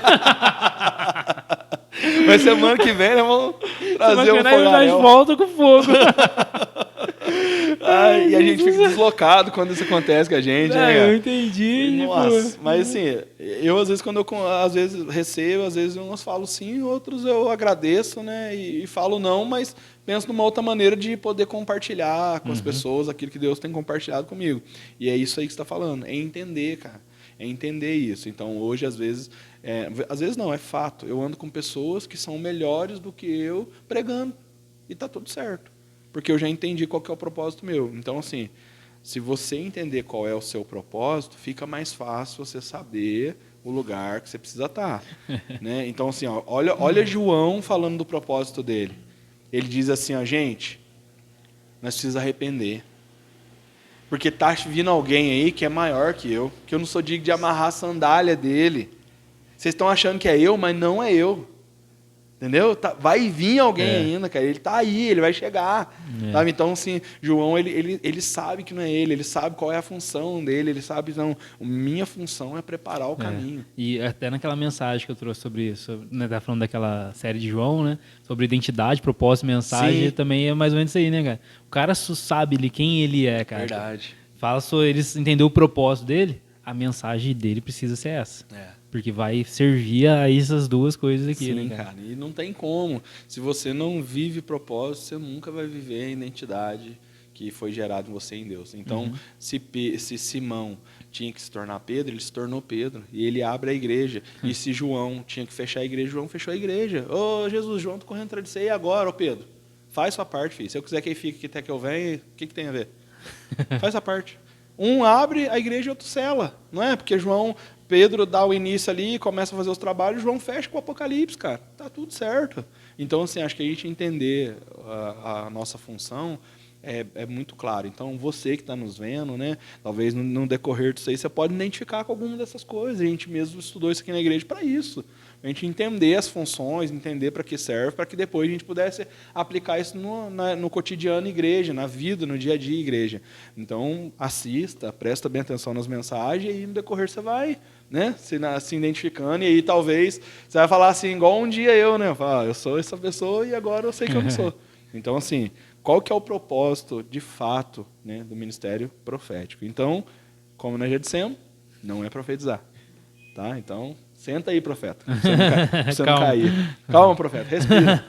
Mas semana que vem, né, vamos trazer um fogaréu. A gente volta com fogo. E a gente fica deslocado quando isso acontece com a gente, né? Eu entendi. Nossa, mas assim, eu às vezes quando eu às vezes recebo, às vezes uns falo sim, outros eu agradeço, né? E falo não, mas penso numa outra maneira de poder compartilhar com as pessoas aquilo que Deus tem compartilhado comigo. E é isso aí que você está falando, é entender, cara. É entender isso. Então, hoje, às vezes não, é fato. Eu ando com pessoas que são melhores do que eu pregando. E tá tudo certo. Porque eu já entendi qual que é o propósito meu. Então, assim, se você entender qual é o seu propósito, fica mais fácil você saber o lugar que você precisa estar. Né? Então, assim, olha João falando do propósito dele. Ele diz assim, gente, nós precisamos arrepender. Porque tá vindo alguém aí que é maior que eu não sou digno de amarrar a sandália dele. Vocês estão achando que é eu, mas não é eu. Entendeu? Vai vir alguém ainda, cara. Ele tá aí, ele vai chegar. Sabe? Então, assim, João, ele sabe que não é ele sabe qual é a função dele, ele sabe, não, minha função é preparar o caminho. E até naquela mensagem que eu trouxe sobre isso, né, tá falando daquela série de João, né? Sobre identidade, propósito, mensagem, também é mais ou menos isso aí, né, cara? O cara sabe quem ele é, cara. Verdade. Fala sobre ele entender o propósito dele, a mensagem dele precisa ser essa. Porque vai servir a essas duas coisas aqui, Sim, né, cara? E não tem como. Se você não vive propósito, você nunca vai viver a identidade que foi gerada em você em Deus. Então, se Simão tinha que se tornar Pedro, ele se tornou Pedro. E ele abre a igreja. E se João tinha que fechar a igreja, João fechou a igreja. Ô, Jesus, João, tô correndo atrás de você. E agora, ô Pedro? Faz sua parte, filho. Se eu quiser que ele fique aqui até que eu venha, o que tem a ver? Faz a parte. Um abre a igreja e outro sela. Não é? Porque Pedro dá o início ali, começa a fazer os trabalhos, João fecha com o Apocalipse, cara. Tá tudo certo. Então, assim, acho que a gente entender a nossa função é muito claro. Então, você que está nos vendo, né, talvez no decorrer disso aí, você pode identificar com alguma dessas coisas. A gente mesmo estudou isso aqui na igreja para isso. A gente entender as funções, entender para que serve, para que depois a gente pudesse aplicar isso no cotidiano igreja, na vida, no dia a dia igreja. Então, assista, presta bem atenção nas mensagens e no decorrer você vai, né, se identificando. E aí talvez você vai falar assim, igual um dia eu, né? Eu sou essa pessoa e agora eu sei que eu não sou. Então, assim, qual que é o propósito, de fato, né, do ministério profético? Então, como nós já dissemos, não é profetizar. Tá? Então, senta aí, profeta. Pra você não cair. Calma, profeta, respira.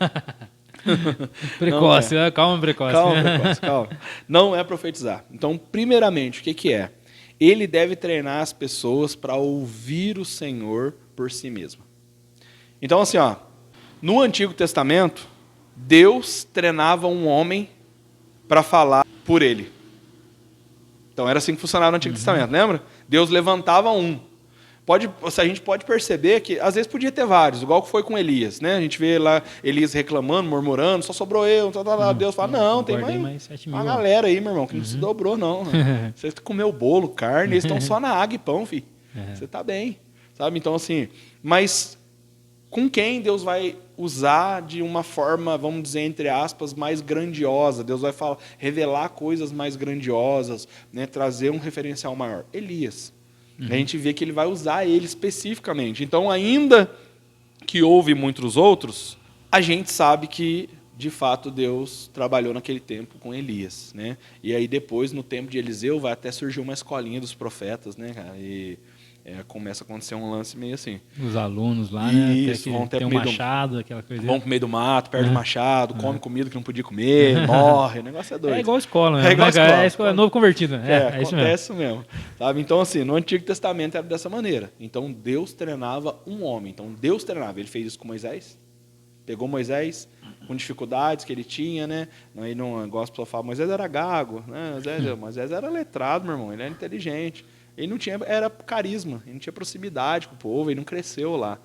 Precoce, calma, precoce. Calma. Não é profetizar. Então, primeiramente, o que é? Ele deve treinar as pessoas para ouvir o Senhor por si mesmo. Então, assim, ó, no Antigo Testamento, Deus treinava um homem para falar por ele. Então, era assim que funcionava no Antigo Testamento, lembra? Deus levantava um. A gente pode perceber que, às vezes, podia ter vários, igual que foi com Elias. Né? A gente vê lá Elias reclamando, murmurando, só sobrou eu. Deus fala, não, tem mais 7 mil, uma galera aí, meu irmão, que não se dobrou, não. Você comeu bolo, carne, eles estão só na água e pão, filho. Você está bem. Sabe? Então, assim, mas com quem Deus vai usar de uma forma, vamos dizer, entre aspas, mais grandiosa? Deus vai revelar coisas mais grandiosas, né? Trazer um referencial maior. Elias. A gente vê que ele vai usar ele especificamente. Então, ainda que houve muitos outros, a gente sabe que, de fato, Deus trabalhou naquele tempo com Elias. Né? E aí, depois, no tempo de Eliseu, vai até surgir uma escolinha dos profetas, né, cara? E começa a acontecer um lance meio assim. Os alunos lá, isso, né? Tem um machado, aquela coisa. Vão pro meio do mato, perde o machado, come comida que não podia comer, morre, o negócio é doido. É igual escola, né? É igual escola, é novo convertido. É isso mesmo. É isso mesmo. Sabe? Então, assim, no Antigo Testamento era dessa maneira. Então, Deus treinava um homem. Então, Deus treinava. Ele fez isso com Moisés. Pegou Moisés com dificuldades que ele tinha, né? Aí não gosto de falar, Moisés era gago, né? Moisés era letrado, meu irmão. Ele era inteligente. Ele não tinha, era carisma, ele não tinha proximidade com o povo, ele não cresceu lá.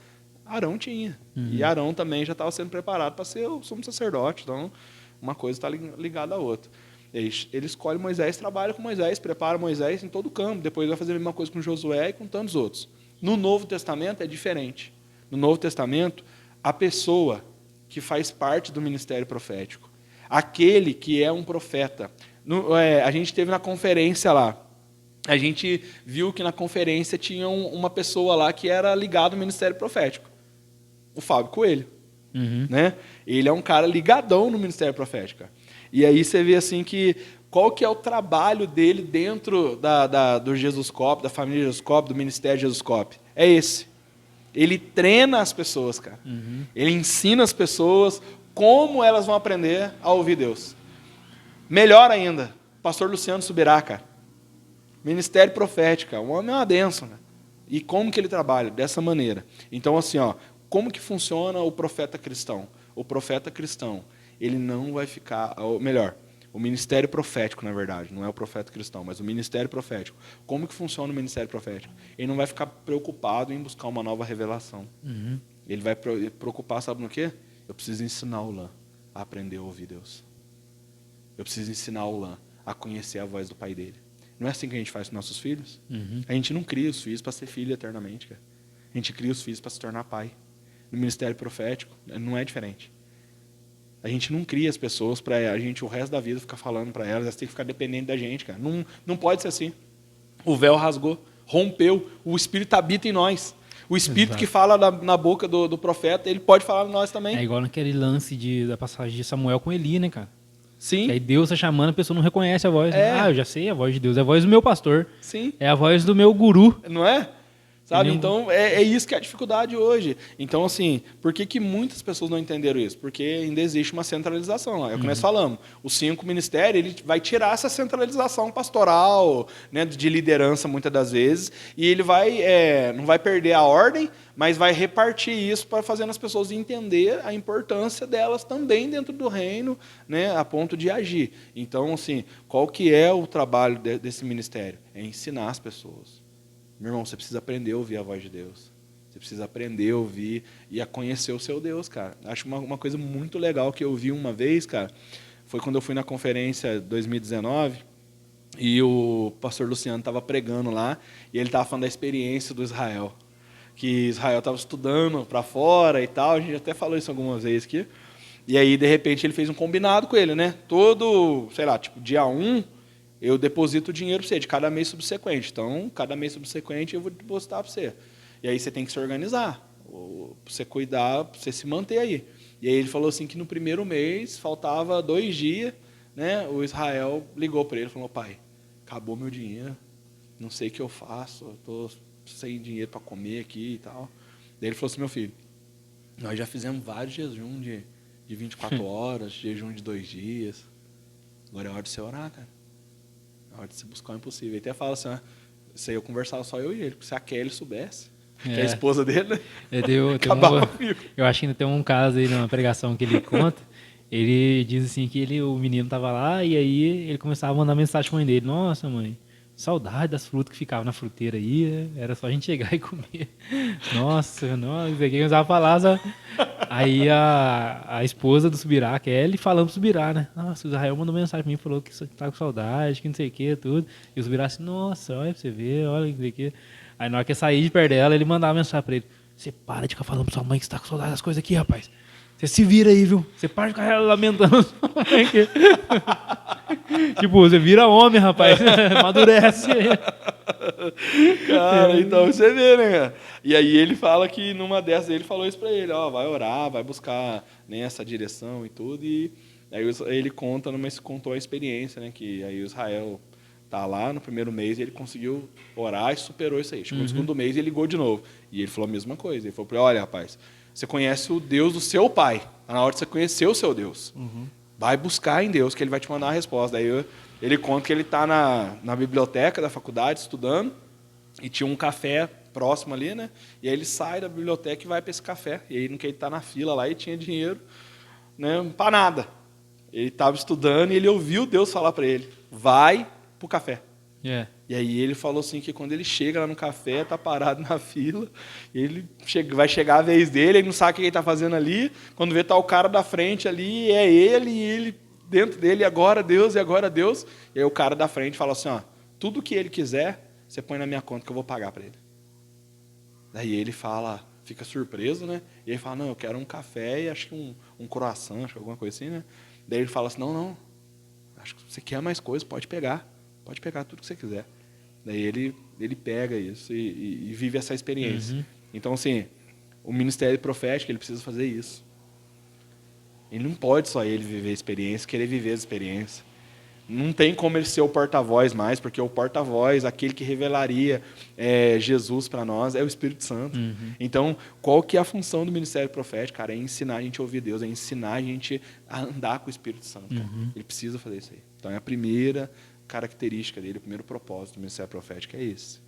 Arão tinha. E Arão também já estava sendo preparado para ser o sumo sacerdote. Então, uma coisa está ligada à outra. Ele escolhe Moisés, trabalha com Moisés, prepara Moisés em todo o campo. Depois vai fazer a mesma coisa com Josué e com tantos outros. No Novo Testamento é diferente. No Novo Testamento, a pessoa que faz parte do ministério profético, aquele que é um profeta. A gente teve na conferência lá, a gente viu que na conferência tinha uma pessoa lá que era ligada ao ministério profético. O Fábio Coelho. Né? Ele é um cara ligadão no ministério profético. E aí você vê assim que qual que é o trabalho dele dentro do Jesuscope, da família Jesuscope, do ministério Jesuscope. É esse. Ele treina as pessoas, cara. Ele ensina as pessoas como elas vão aprender a ouvir Deus. Melhor ainda, pastor Luciano Subirá, cara. Ministério profético, o homem é uma bênção, né? E como que ele trabalha? Dessa maneira. Então, assim, como que funciona o profeta cristão? O profeta cristão, ele não vai ficar, ou melhor, o ministério profético, na verdade, não é o profeta cristão, mas o ministério profético. Como que funciona o ministério profético? Ele não vai ficar preocupado em buscar uma nova revelação. Ele vai preocupar, sabe no quê? Eu preciso ensinar o Lã a aprender a ouvir Deus. Eu preciso ensinar o Lã a conhecer a voz do pai dele. Não é assim que a gente faz com nossos filhos? A gente não cria os filhos para ser filho eternamente, cara. A gente cria os filhos para se tornar pai. No ministério profético, não é diferente. A gente não cria as pessoas para a gente o resto da vida ficar falando para elas têm que ficar dependendo da gente, cara. Não pode ser assim. O véu rasgou, rompeu, o Espírito habita em nós. O Espírito que fala na boca do profeta, ele pode falar em nós também. É igual naquele lance da passagem de Samuel com Eli, né, cara? Sim. Que aí Deus está chamando, a pessoa não reconhece a voz. Eu já sei a voz de Deus. É a voz do meu pastor. Sim. É a voz do meu guru. Não é? Sabe? Então, é isso que é a dificuldade hoje. Então, assim, por que muitas pessoas não entenderam isso? Porque ainda existe uma centralização lá. É o que nós falamos. Os 5 ministérios, ele vai tirar essa centralização pastoral, né, de liderança, muitas das vezes, e ele não vai perder a ordem, mas vai repartir isso para fazer as pessoas entender a importância delas também dentro do reino, né, a ponto de agir. Então, assim, qual que é o trabalho desse ministério? É ensinar as pessoas. Meu irmão, você precisa aprender a ouvir a voz de Deus. Você precisa aprender a ouvir e a conhecer o seu Deus, cara. Acho uma coisa muito legal que eu vi uma vez, cara, foi quando eu fui na conferência 2019 e o pastor Luciano estava pregando lá e ele estava falando da experiência do Israel. que Israel estava estudando para fora e tal. A gente até falou isso algumas vezes aqui. E aí, de repente, ele fez um combinado com ele, né? Todo, sei lá, tipo, dia 1, eu deposito o dinheiro para você, de cada mês subsequente. Então, cada mês subsequente eu vou depositar para você. E aí você tem que se organizar, para você cuidar, para você se manter aí. E aí ele falou assim que no primeiro mês, faltava 2 dias, né? O Israel ligou para ele e falou, pai, acabou meu dinheiro, não sei o que eu faço, eu estou sem dinheiro para comer aqui e tal. Daí ele falou assim, meu filho, nós já fizemos vários jejum de 24 horas, jejum de 2 dias. Agora é hora de você orar, cara. É hora de você buscar o impossível. Ele até fala assim, isso aí eu conversava só eu e ele, porque se a Kelly soubesse, que é a esposa dele, né? Acabava comigo. Eu acho que ainda tem um caso aí numa pregação que ele conta. Ele diz assim que o menino tava lá e aí ele começava a mandar mensagem pra mãe dele. Nossa, mãe, saudade das frutas que ficavam na fruteira aí, né? Era só a gente chegar e comer. Nossa, isso aqui começava a falar. Aí a esposa do Subirá, a Kelly, falando pro Subirá, né? Nossa, o Israel mandou mensagem pra mim, falou que tá com saudade, que não sei o que, tudo. E o Subirá assim, nossa, olha pra você ver, olha não sei o que. Aí na hora que eu saí de perto dela, ele mandava mensagem pra ele. Você para de ficar falando pra sua mãe que você tá com saudade das coisas aqui, rapaz. Você se vira aí, viu? Você para de ficar lamentando. Tipo, você vira homem, rapaz. Amadurece aí. Cara, então você vê, né, cara? E aí ele fala que numa dessas ele falou isso pra ele, ó, vai orar, vai buscar, né, essa direção e tudo. E aí ele contou a experiência, né, que aí o Israel tá lá no primeiro mês e ele conseguiu orar e superou isso aí. Chegou no segundo mês e ele ligou de novo. E ele falou a mesma coisa. Ele falou pra ele, olha, rapaz, você conhece o Deus do seu pai. Tá na hora de você conhecer o seu Deus. Vai buscar em Deus, que ele vai te mandar a resposta. Daí ele conta que ele está na biblioteca da faculdade estudando e tinha um café próximo ali, né? E aí ele sai da biblioteca e vai para esse café. E aí, no que ele está na fila lá, e tinha dinheiro, né, para nada. Ele estava estudando e ele ouviu Deus falar para ele, vai para o café. Yeah. E aí ele falou assim que quando ele chega lá no café, tá parado na fila, ele vai chegar a vez dele, ele não sabe o que ele está fazendo ali, quando vê tá o cara da frente ali, é ele, e ele dentro dele, agora Deus, e agora Deus. E aí o cara da frente fala assim, ó, tudo que ele quiser, você põe na minha conta que eu vou pagar para ele. Daí ele fala, fica surpreso, né? E ele fala, não, eu quero um café e acho que um croissant, acho que alguma coisa assim, né? Daí ele fala assim, não, acho que você quer mais coisa, pode pegar tudo que você quiser. Daí ele pega isso e vive essa experiência. Então, assim, o ministério profético, ele precisa fazer isso. Ele não pode só ele viver a experiência, querer viver a experiência. Não tem como ele ser o porta-voz mais, porque o porta-voz, aquele que revelaria Jesus para nós, é o Espírito Santo. Então, qual que é a função do ministério profético? Cara, é ensinar a gente a ouvir Deus, é ensinar a gente a andar com o Espírito Santo. Ele precisa fazer isso aí. Então, é a primeira característica dele, o primeiro propósito do ministério profético é esse.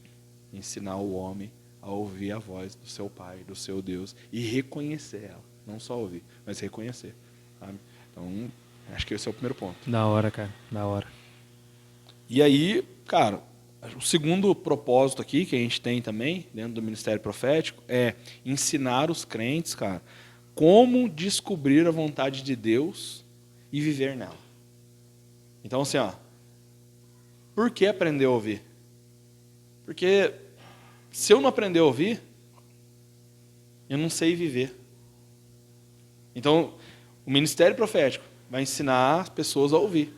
Ensinar o homem a ouvir a voz do seu Pai, do seu Deus, e reconhecer ela. Não só ouvir, mas reconhecer. Sabe? Então, acho que esse é o primeiro ponto. Da hora, cara. Da hora. E aí, cara, o segundo propósito aqui que a gente tem também, dentro do ministério profético, é ensinar os crentes, cara, como descobrir a vontade de Deus e viver nela. Então, assim, ó, por que aprender a ouvir? Porque se eu não aprender a ouvir, eu não sei viver. Então, o ministério profético vai ensinar as pessoas a ouvir.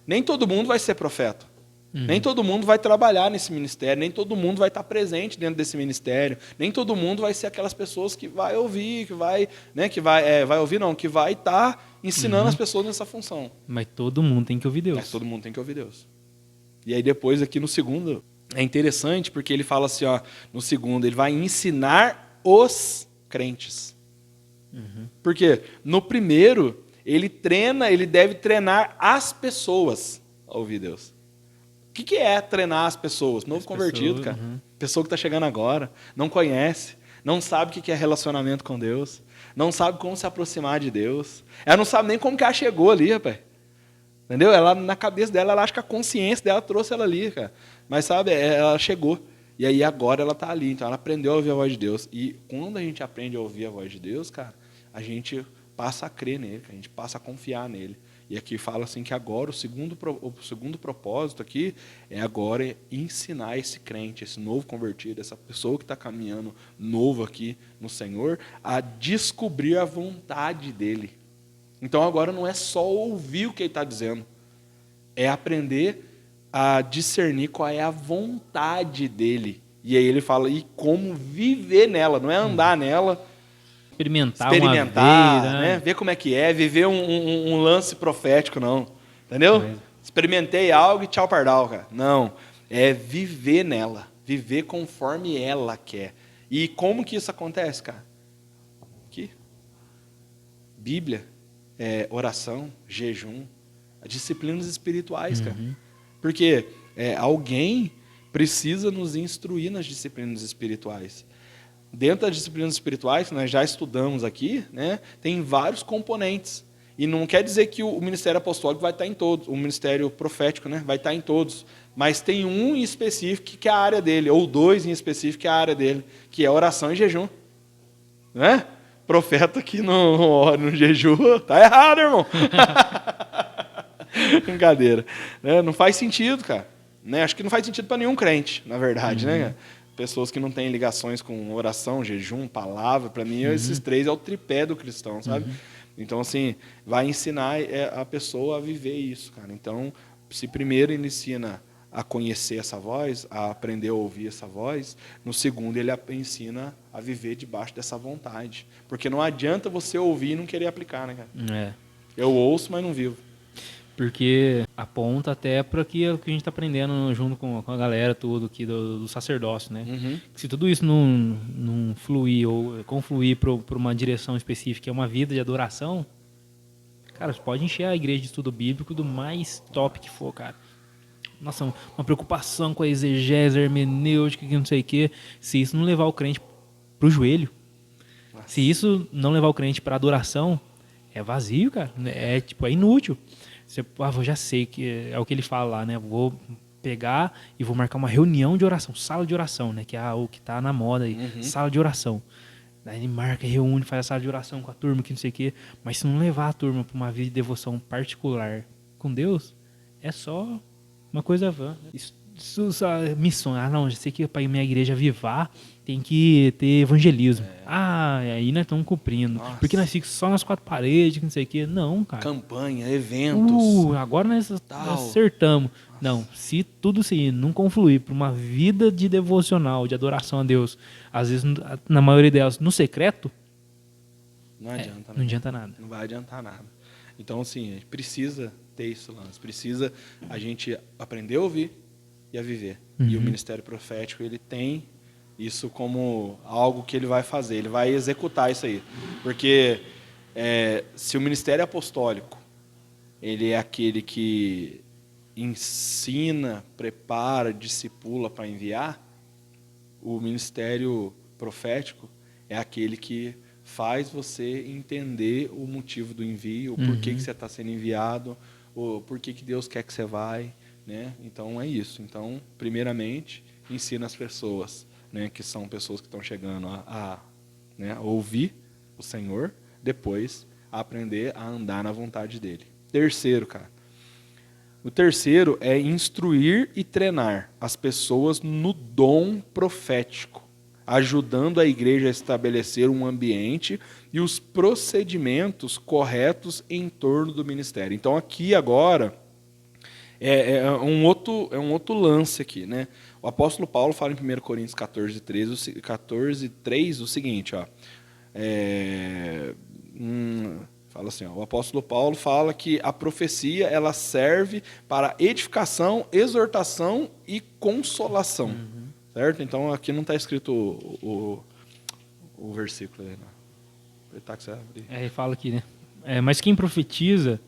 Nem todo mundo vai ser profeta. Nem todo mundo vai trabalhar nesse ministério. Nem todo mundo vai estar presente dentro desse ministério. Nem todo mundo vai ser aquelas pessoas que vai ouvir, que vai, né, vai ouvir não, que vai estar ensinando as pessoas nessa função. Mas todo mundo tem que ouvir Deus. Mas todo mundo tem que ouvir Deus. E aí depois aqui no segundo, é interessante porque ele fala assim, ó, no segundo, ele vai ensinar os crentes. Porque no primeiro, ele deve treinar as pessoas a ouvir Deus. O que é treinar as pessoas? Novo convertido, cara. Pessoa que está chegando agora, não conhece, não sabe o que é relacionamento com Deus, não sabe como se aproximar de Deus. Ela não sabe nem como que ela chegou ali, rapaz. Entendeu? Ela, na cabeça dela, ela acha que a consciência dela trouxe ela ali, cara. Mas, sabe, ela chegou. E aí, agora, ela está ali. Então, ela aprendeu a ouvir a voz de Deus. E quando a gente aprende a ouvir a voz de Deus, cara, a gente passa a crer nele, a gente passa a confiar nele. E aqui fala assim que agora o segundo propósito aqui é agora ensinar esse crente, esse novo convertido, essa pessoa que está caminhando novo aqui no Senhor, a descobrir a vontade dele. Então agora não é só ouvir o que ele está dizendo, é aprender a discernir qual é a vontade dele. E aí ele fala, e como viver nela, não é andar nela, Experimentar uma vez, né? Ver como é que é, viver um lance profético, não. Entendeu? Mas... Experimentei algo e tchau pardal, cara. Não, é viver nela, viver conforme ela quer. E como que isso acontece, cara? Aqui. Bíblia, oração, jejum, disciplinas espirituais, cara. Porque alguém precisa nos instruir nas disciplinas espirituais. Dentro das disciplinas espirituais, que nós já estudamos aqui, né, tem vários componentes. E não quer dizer que o ministério apostólico vai estar em todos, o ministério profético, né, vai estar em todos. Mas tem um em específico que é a área dele, ou dois em específico que é a área dele, que é oração e jejum. Né? Profeta que não ora no jejum, tá errado, irmão. Brincadeira. Não faz sentido, cara. Né? Acho que não faz sentido para nenhum crente, na verdade, né? Pessoas que não têm ligações com oração, jejum, palavra, para mim esses três é o tripé do cristão, sabe? Então, assim, vai ensinar a pessoa a viver isso, cara. Então, se primeiro ele ensina a conhecer essa voz, a aprender a ouvir essa voz, no segundo ele ensina a viver debaixo dessa vontade. Porque não adianta você ouvir e não querer aplicar, né, cara? Eu ouço, mas não vivo. Porque aponta até para que a gente está aprendendo junto com a galera tudo aqui do sacerdócio, né? Se tudo isso não fluir ou confluir para uma direção específica, que é uma vida de adoração, cara, você pode encher a igreja de estudo bíblico do mais top que for, cara. Nossa, uma preocupação com a exegese, a hermenêutica, que não sei o quê. Se isso não levar o crente pro joelho, se isso não levar o crente para adoração, é vazio, cara. É inútil. Eu já sei que é o que ele fala lá, né? Vou pegar e vou marcar uma reunião de oração, sala de oração, né? Que é o que tá na moda aí, sala de oração. Daí ele marca, reúne, faz a sala de oração com a turma, que não sei o quê. Mas se não levar a turma para uma vida de devoção particular com Deus, é só uma coisa vã. Isso missões. Não, já sei que para minha igreja avivar tem que ter evangelismo. Aí nós estamos cumprindo. Nossa. Porque nós ficamos só nas quatro paredes, que não sei o quê. Não, cara. Campanha, eventos. Agora nós acertamos. Nossa. Não, se tudo isso não confluir para uma vida de devocional, de adoração a Deus, às vezes, na maioria delas, no secreto, não adianta, não adianta nada. Não vai adiantar nada. Então, assim, a gente precisa ter isso, Lance. Precisa a gente aprender a ouvir e a viver. E o ministério profético, ele tem isso como algo que ele vai fazer. Ele vai executar isso aí. Porque se o ministério apostólico, ele é aquele que ensina, prepara, discipula para enviar, o ministério profético é aquele que faz você entender o motivo do envio, o porquê que você está sendo enviado, o porquê que Deus quer que você vai, né? Então é isso. Então, primeiramente, ensina as pessoas, né, que são pessoas que estão chegando a ouvir o Senhor, depois a aprender a andar na vontade dele. Terceiro, cara. O terceiro é instruir e treinar as pessoas no dom profético, ajudando a igreja a estabelecer um ambiente e os procedimentos corretos em torno do ministério. Então, aqui agora é um outro lance aqui, né? O apóstolo Paulo fala em 1 Coríntios 14:3 o seguinte, ó. Fala assim, ó, o apóstolo Paulo fala que a profecia ela serve para edificação, exortação e consolação. Certo? Então, aqui não está escrito o versículo aí. Aproveitar que você abrir. Ele fala aqui, né? Mas quem profetiza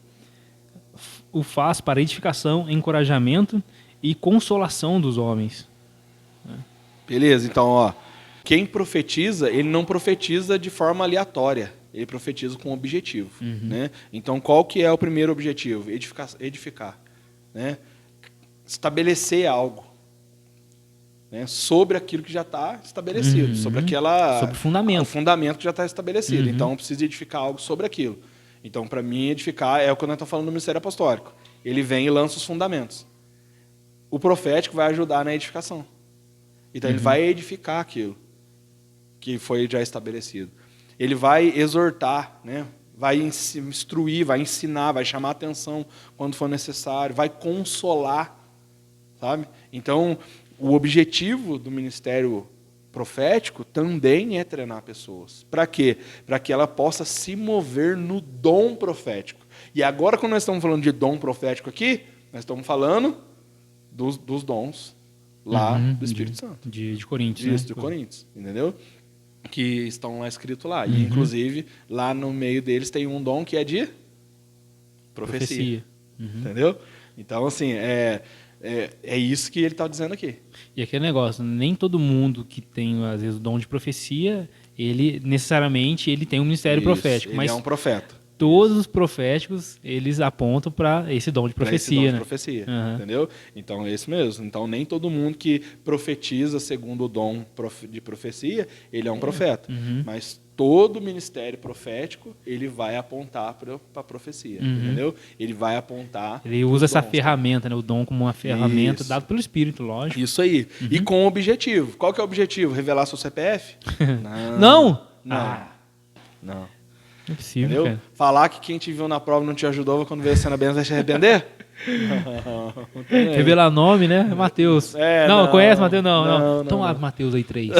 o faz para edificação, encorajamento e consolação dos homens. Beleza, então, ó, quem profetiza, ele não profetiza de forma aleatória. Ele profetiza com objetivo. Né? Então, qual que é o primeiro objetivo? Edificar. Né? Estabelecer algo. Né, sobre aquilo que já está estabelecido, sobre o fundamento que já está estabelecido. Então, precisa edificar algo sobre aquilo. Então, para mim, edificar é o que nós estamos falando do ministério apostólico. Ele vem e lança os fundamentos. O profético vai ajudar na edificação. Então, ele vai edificar aquilo que foi já estabelecido. Ele vai exortar, né? Vai instruir, vai ensinar, vai chamar a atenção quando for necessário, vai consolar, sabe? Então, o objetivo do ministério profético também é treinar pessoas. Para quê? Para que ela possa se mover no dom profético. E agora, quando nós estamos falando de dom profético aqui, nós estamos falando dos dons lá do Espírito Santo. De Coríntios. Isso, de Coríntios, entendeu? Que estão lá escritos lá. E, inclusive, lá no meio deles tem um dom que é de profecia. Entendeu? Então, assim, é isso que ele está dizendo aqui. E aquele negócio, nem todo mundo que tem, às vezes, o dom de profecia, ele necessariamente ele tem um ministério profético. Ele mas é um profeta. Todos os proféticos, eles apontam para esse dom de profecia. Esse dom de profecia, entendeu? Então, é isso mesmo. Então, nem todo mundo que profetiza segundo o dom de profecia, ele é um profeta. Mas todo ministério profético, ele vai apontar para a profecia, entendeu? Ele vai apontar... Ele usa essa ferramenta, né? O dom como uma ferramenta dada pelo Espírito, lógico. Isso aí. E com objetivo. Qual que é o objetivo? Revelar seu CPF? Não? Não. Não é possível, cara. Falar que quem te viu na prova não te ajudou, quando veio a cena bem, vai se arrepender? Não. Revelar nome, né? Mateus. Não, conhece Mateus? Não. Então abre Mateus aí 3.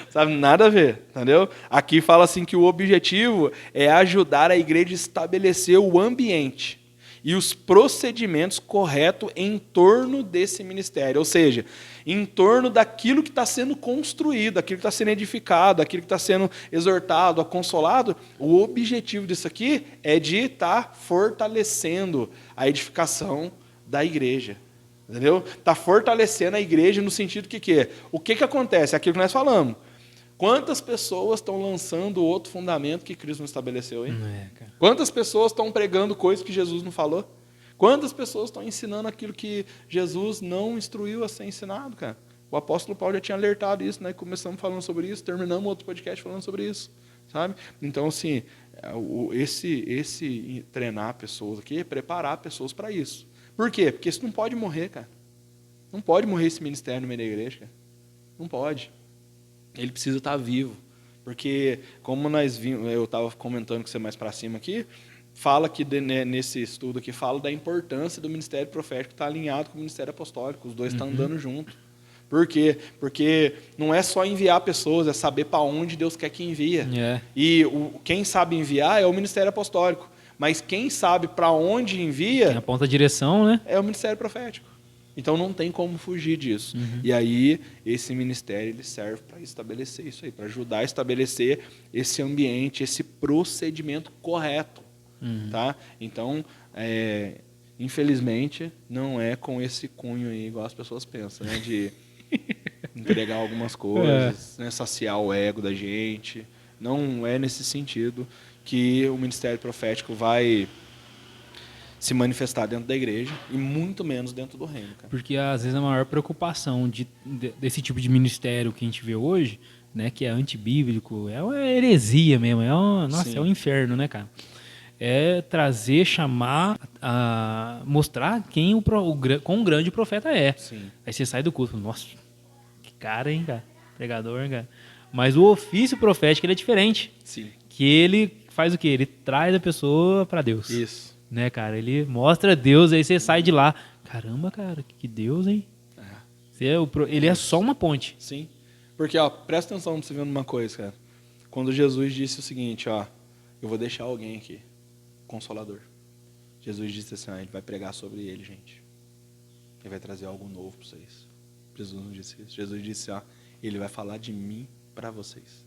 Sabe, nada a ver, entendeu? Aqui fala assim que o objetivo é ajudar a igreja a estabelecer o ambiente e os procedimentos corretos em torno desse ministério. Ou seja, em torno daquilo que está sendo construído, daquilo que está sendo edificado, daquilo que está sendo exortado, consolado. O objetivo disso aqui é de estar fortalecendo a edificação da igreja. Entendeu? Está fortalecendo a igreja no sentido que é? O que acontece? É aquilo que nós falamos. Quantas pessoas estão lançando outro fundamento que Cristo não estabeleceu, hein? Quantas pessoas estão pregando coisas que Jesus não falou? Quantas pessoas estão ensinando aquilo que Jesus não instruiu a ser ensinado, cara? O apóstolo Paulo já tinha alertado isso, né? Começamos falando sobre isso, terminamos outro podcast falando sobre isso, sabe? Então, assim, esse treinar pessoas aqui é preparar pessoas para isso. Por quê? Porque isso não pode morrer, cara. Não pode morrer esse ministério no meio da igreja, cara. Não pode. Ele precisa estar vivo. Porque, como nós vimos, eu estava comentando com você mais para cima aqui, fala que nesse estudo aqui, fala da importância do ministério profético estar alinhado com o ministério apostólico. Os dois estão andando junto. Por quê? Porque não é só enviar pessoas, é saber para onde Deus quer que envia. E quem sabe enviar é o ministério apostólico. Mas quem sabe para onde envia... Quem aponta a direção, né? É o ministério profético. Então não tem como fugir disso. E aí esse ministério ele serve para estabelecer isso aí, para ajudar a estabelecer esse ambiente, esse procedimento correto. Tá? Então, infelizmente, não é com esse cunho aí, igual as pessoas pensam, né? De entregar algumas coisas, né? Saciar o ego da gente. Não é nesse sentido que o ministério profético vai se manifestar dentro da igreja e muito menos dentro do reino, cara. Porque às vezes a maior preocupação desse tipo de ministério que a gente vê hoje, né, que é antibíblico, é uma heresia mesmo, é um inferno, né, cara? É trazer, chamar, mostrar quão grande o profeta é. Sim. Aí você sai do culto, nossa, que cara, hein, cara? Pregador, hein, cara? Mas o ofício profético ele é diferente. Sim. Que ele faz o quê? Ele traz a pessoa para Deus. Isso. Né, cara? Ele mostra Deus, aí você sai de lá. Caramba, cara, que Deus, hein? Ele é só uma ponte. Sim. Porque, presta atenção pra você ver numa coisa, cara. Quando Jesus disse o seguinte, eu vou deixar alguém aqui, Consolador. Jesus disse assim, ele vai pregar sobre ele, gente. Ele vai trazer algo novo para vocês. Jesus não disse isso. Jesus disse, ele vai falar de mim para vocês.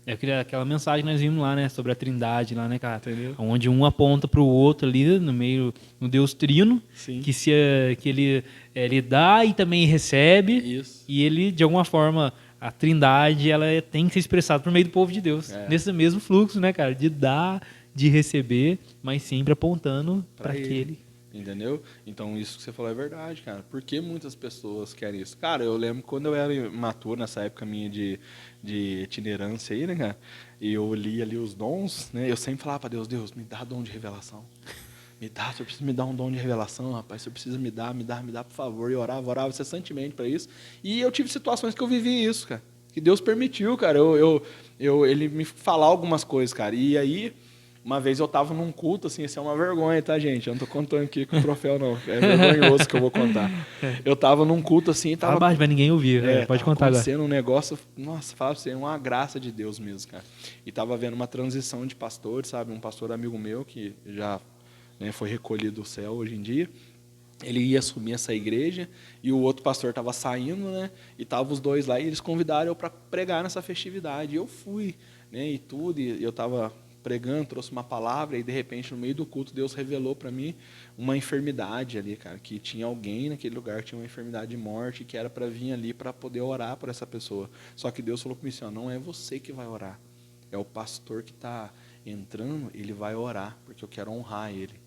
É aquela mensagem que nós vimos lá, né? Sobre a trindade lá, né, cara? Entendeu? Onde um aponta para o outro ali, no meio, no Deus trino. Sim. Que ele dá e também recebe. Isso. E ele, de alguma forma, a trindade, ela tem que ser expressada por meio do povo de Deus. Nesse mesmo fluxo, né, cara? De dar, de receber, mas sempre apontando para aquele Entendeu? Então, isso que você falou é verdade, cara. Por que muitas pessoas querem isso? Cara, eu lembro quando eu era imaturo, nessa época minha de itinerância aí, né, cara? E eu li ali os dons, né? Eu sempre falava pra Deus, Deus, me dá dom de revelação. Me dá, o senhor precisa me dar um dom de revelação, rapaz. O senhor precisa me dar, por favor. E orava incessantemente para isso. E eu tive situações que eu vivi isso, cara. Que Deus permitiu, cara. Ele me falar algumas coisas, cara. E aí, uma vez eu tava num culto, assim, isso é uma vergonha, tá, gente? Eu não tô contando aqui com o troféu, não. É vergonhoso que eu vou contar. Eu tava num culto, assim, e tava... Abaixo, pra ninguém ouvir. Pode tava contar agora. acontecendo um negócio, nossa, fala pra você, uma graça de Deus mesmo, cara. E tava vendo uma transição de pastores, sabe? Um pastor amigo meu, que já, né, foi recolhido do céu hoje em dia. Ele ia assumir essa igreja e o outro pastor estava saindo, né? E estavam os dois lá e eles convidaram eu para pregar nessa festividade. E eu fui, né? E tudo, e eu estava pregando, trouxe uma palavra e de repente no meio do culto Deus revelou para mim uma enfermidade ali, cara, que tinha alguém naquele lugar que tinha uma enfermidade de morte que era para vir ali para poder orar por essa pessoa. Só que Deus falou para mim assim, ó, não é você que vai orar, é o pastor que está entrando, ele vai orar porque eu quero honrar ele.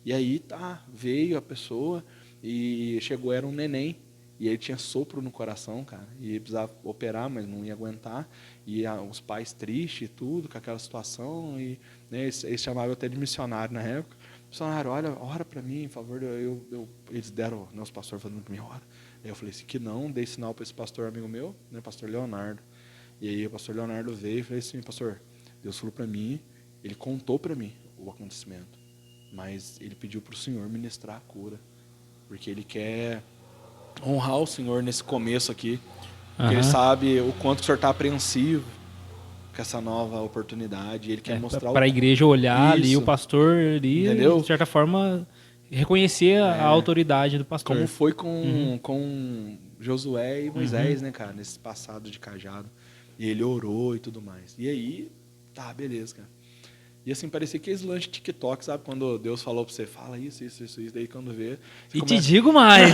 E aí veio a pessoa e chegou, era um neném, e ele tinha sopro no coração, cara, e ele precisava operar, mas não ia aguentar, e os pais tristes e tudo, com aquela situação, e né, eles chamavam até de missionário na época. Missionário, olha, ora para mim, por favor, eles deram, né, os pastores falando para mim, ora. Aí eu falei assim, que não, dei sinal para esse pastor amigo meu, né, pastor Leonardo. E aí o pastor Leonardo veio e falei assim, pastor, Deus falou para mim, ele contou para mim o acontecimento. Mas ele pediu para o Senhor ministrar a cura, porque ele quer honrar o Senhor nesse começo aqui, porque ele sabe o quanto o Senhor está apreensivo com essa nova oportunidade, ele quer mostrar para a igreja olhar isso, ali, o pastor ali, entendeu? de certa forma, reconhecer a autoridade do pastor. Como foi com Josué e Moisés, né, cara, nesse passado de cajado. E ele orou e tudo mais. E aí, beleza, cara. E assim, parecia que esse lanche TikTok, sabe? Quando Deus falou pra você, fala isso. Daí quando vê... E começa... te digo mais.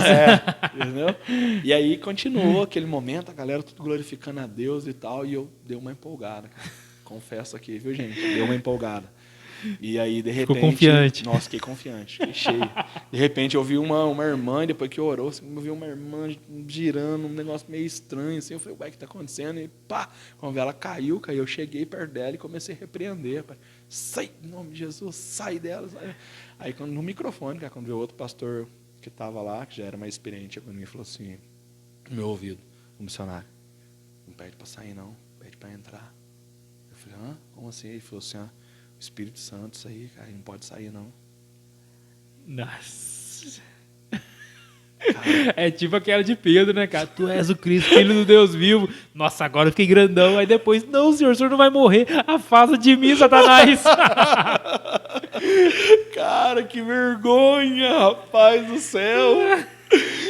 Entendeu? E aí continuou aquele momento, a galera tudo glorificando a Deus e tal. E eu dei uma empolgada, cara. Confesso aqui, viu, gente? Deu uma empolgada. E aí, de repente... Ficou confiante. Nossa, fiquei confiante. Fiquei cheio. De repente, eu vi uma irmã, e depois que orou, assim, eu vi uma irmã girando, um negócio meio estranho, assim. Eu falei, ué, o que tá acontecendo? E pá! Quando ela caiu, eu cheguei perto dela e comecei a repreender, pai. Sai, em nome de Jesus, sai dela. Sai. Aí, no microfone, cara, quando veio outro pastor que estava lá, que já era mais experiente, chegou em mim e falou assim, no meu ouvido, o missionário, não pede para sair não, pede para entrar. Eu falei, hã? Como assim? Ele falou assim, o Espírito Santo, isso aí, cara, não pode sair não. Nossa. Cara. É tipo aquela de Pedro, né, cara? Tu és o Cristo, filho do Deus vivo. Nossa, agora eu fiquei grandão. Aí depois, não, senhor, o senhor não vai morrer. Afasta de mim, Satanás. Cara, que vergonha, rapaz do céu.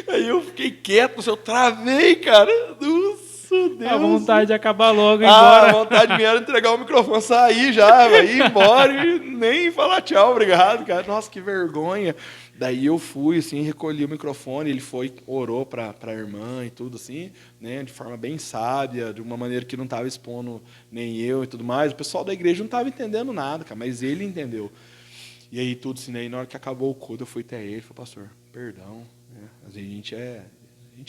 Aí eu fiquei quieto, eu travei, cara. Nossa, Deus. A vontade de acabar logo e ir embora. A vontade minha era entregar o microfone, sair já, ir embora e nem falar tchau, obrigado, cara. Nossa, que vergonha. Daí eu fui, assim, recolhi o microfone, ele foi, orou para a irmã e tudo assim, né, de forma bem sábia, de uma maneira que não estava expondo nem eu e tudo mais. O pessoal da igreja não estava entendendo nada, cara, mas ele entendeu. E aí tudo assim, né, e na hora que acabou o culto, eu fui até ele e falei, pastor, perdão, né, a gente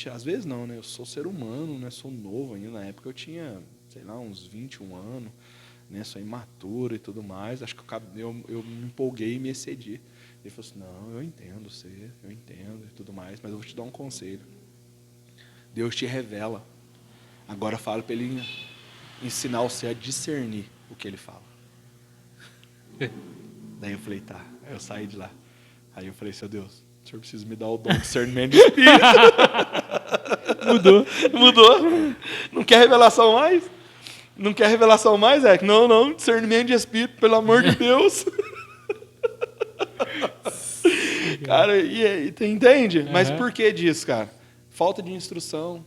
às vezes não, né, eu sou ser humano, né, sou novo ainda, na época eu tinha, sei lá, uns 21 anos, né, sou imaturo e tudo mais, acho que eu me empolguei e me excedi. Ele falou assim, não, eu entendo você, eu entendo e tudo mais, mas eu vou te dar um conselho. Deus te revela. Agora fala para ele ensinar você a discernir o que ele fala. Daí eu falei, tá. Aí eu saí de lá. Aí eu falei, seu Deus, o senhor precisa me dar o dom de discernimento de espírito. Mudou. Não quer revelação mais? Não quer revelação mais, é? Não, discernimento de espírito, pelo amor de Deus. Cara, e entende? Mas por que disso, cara? Falta de instrução,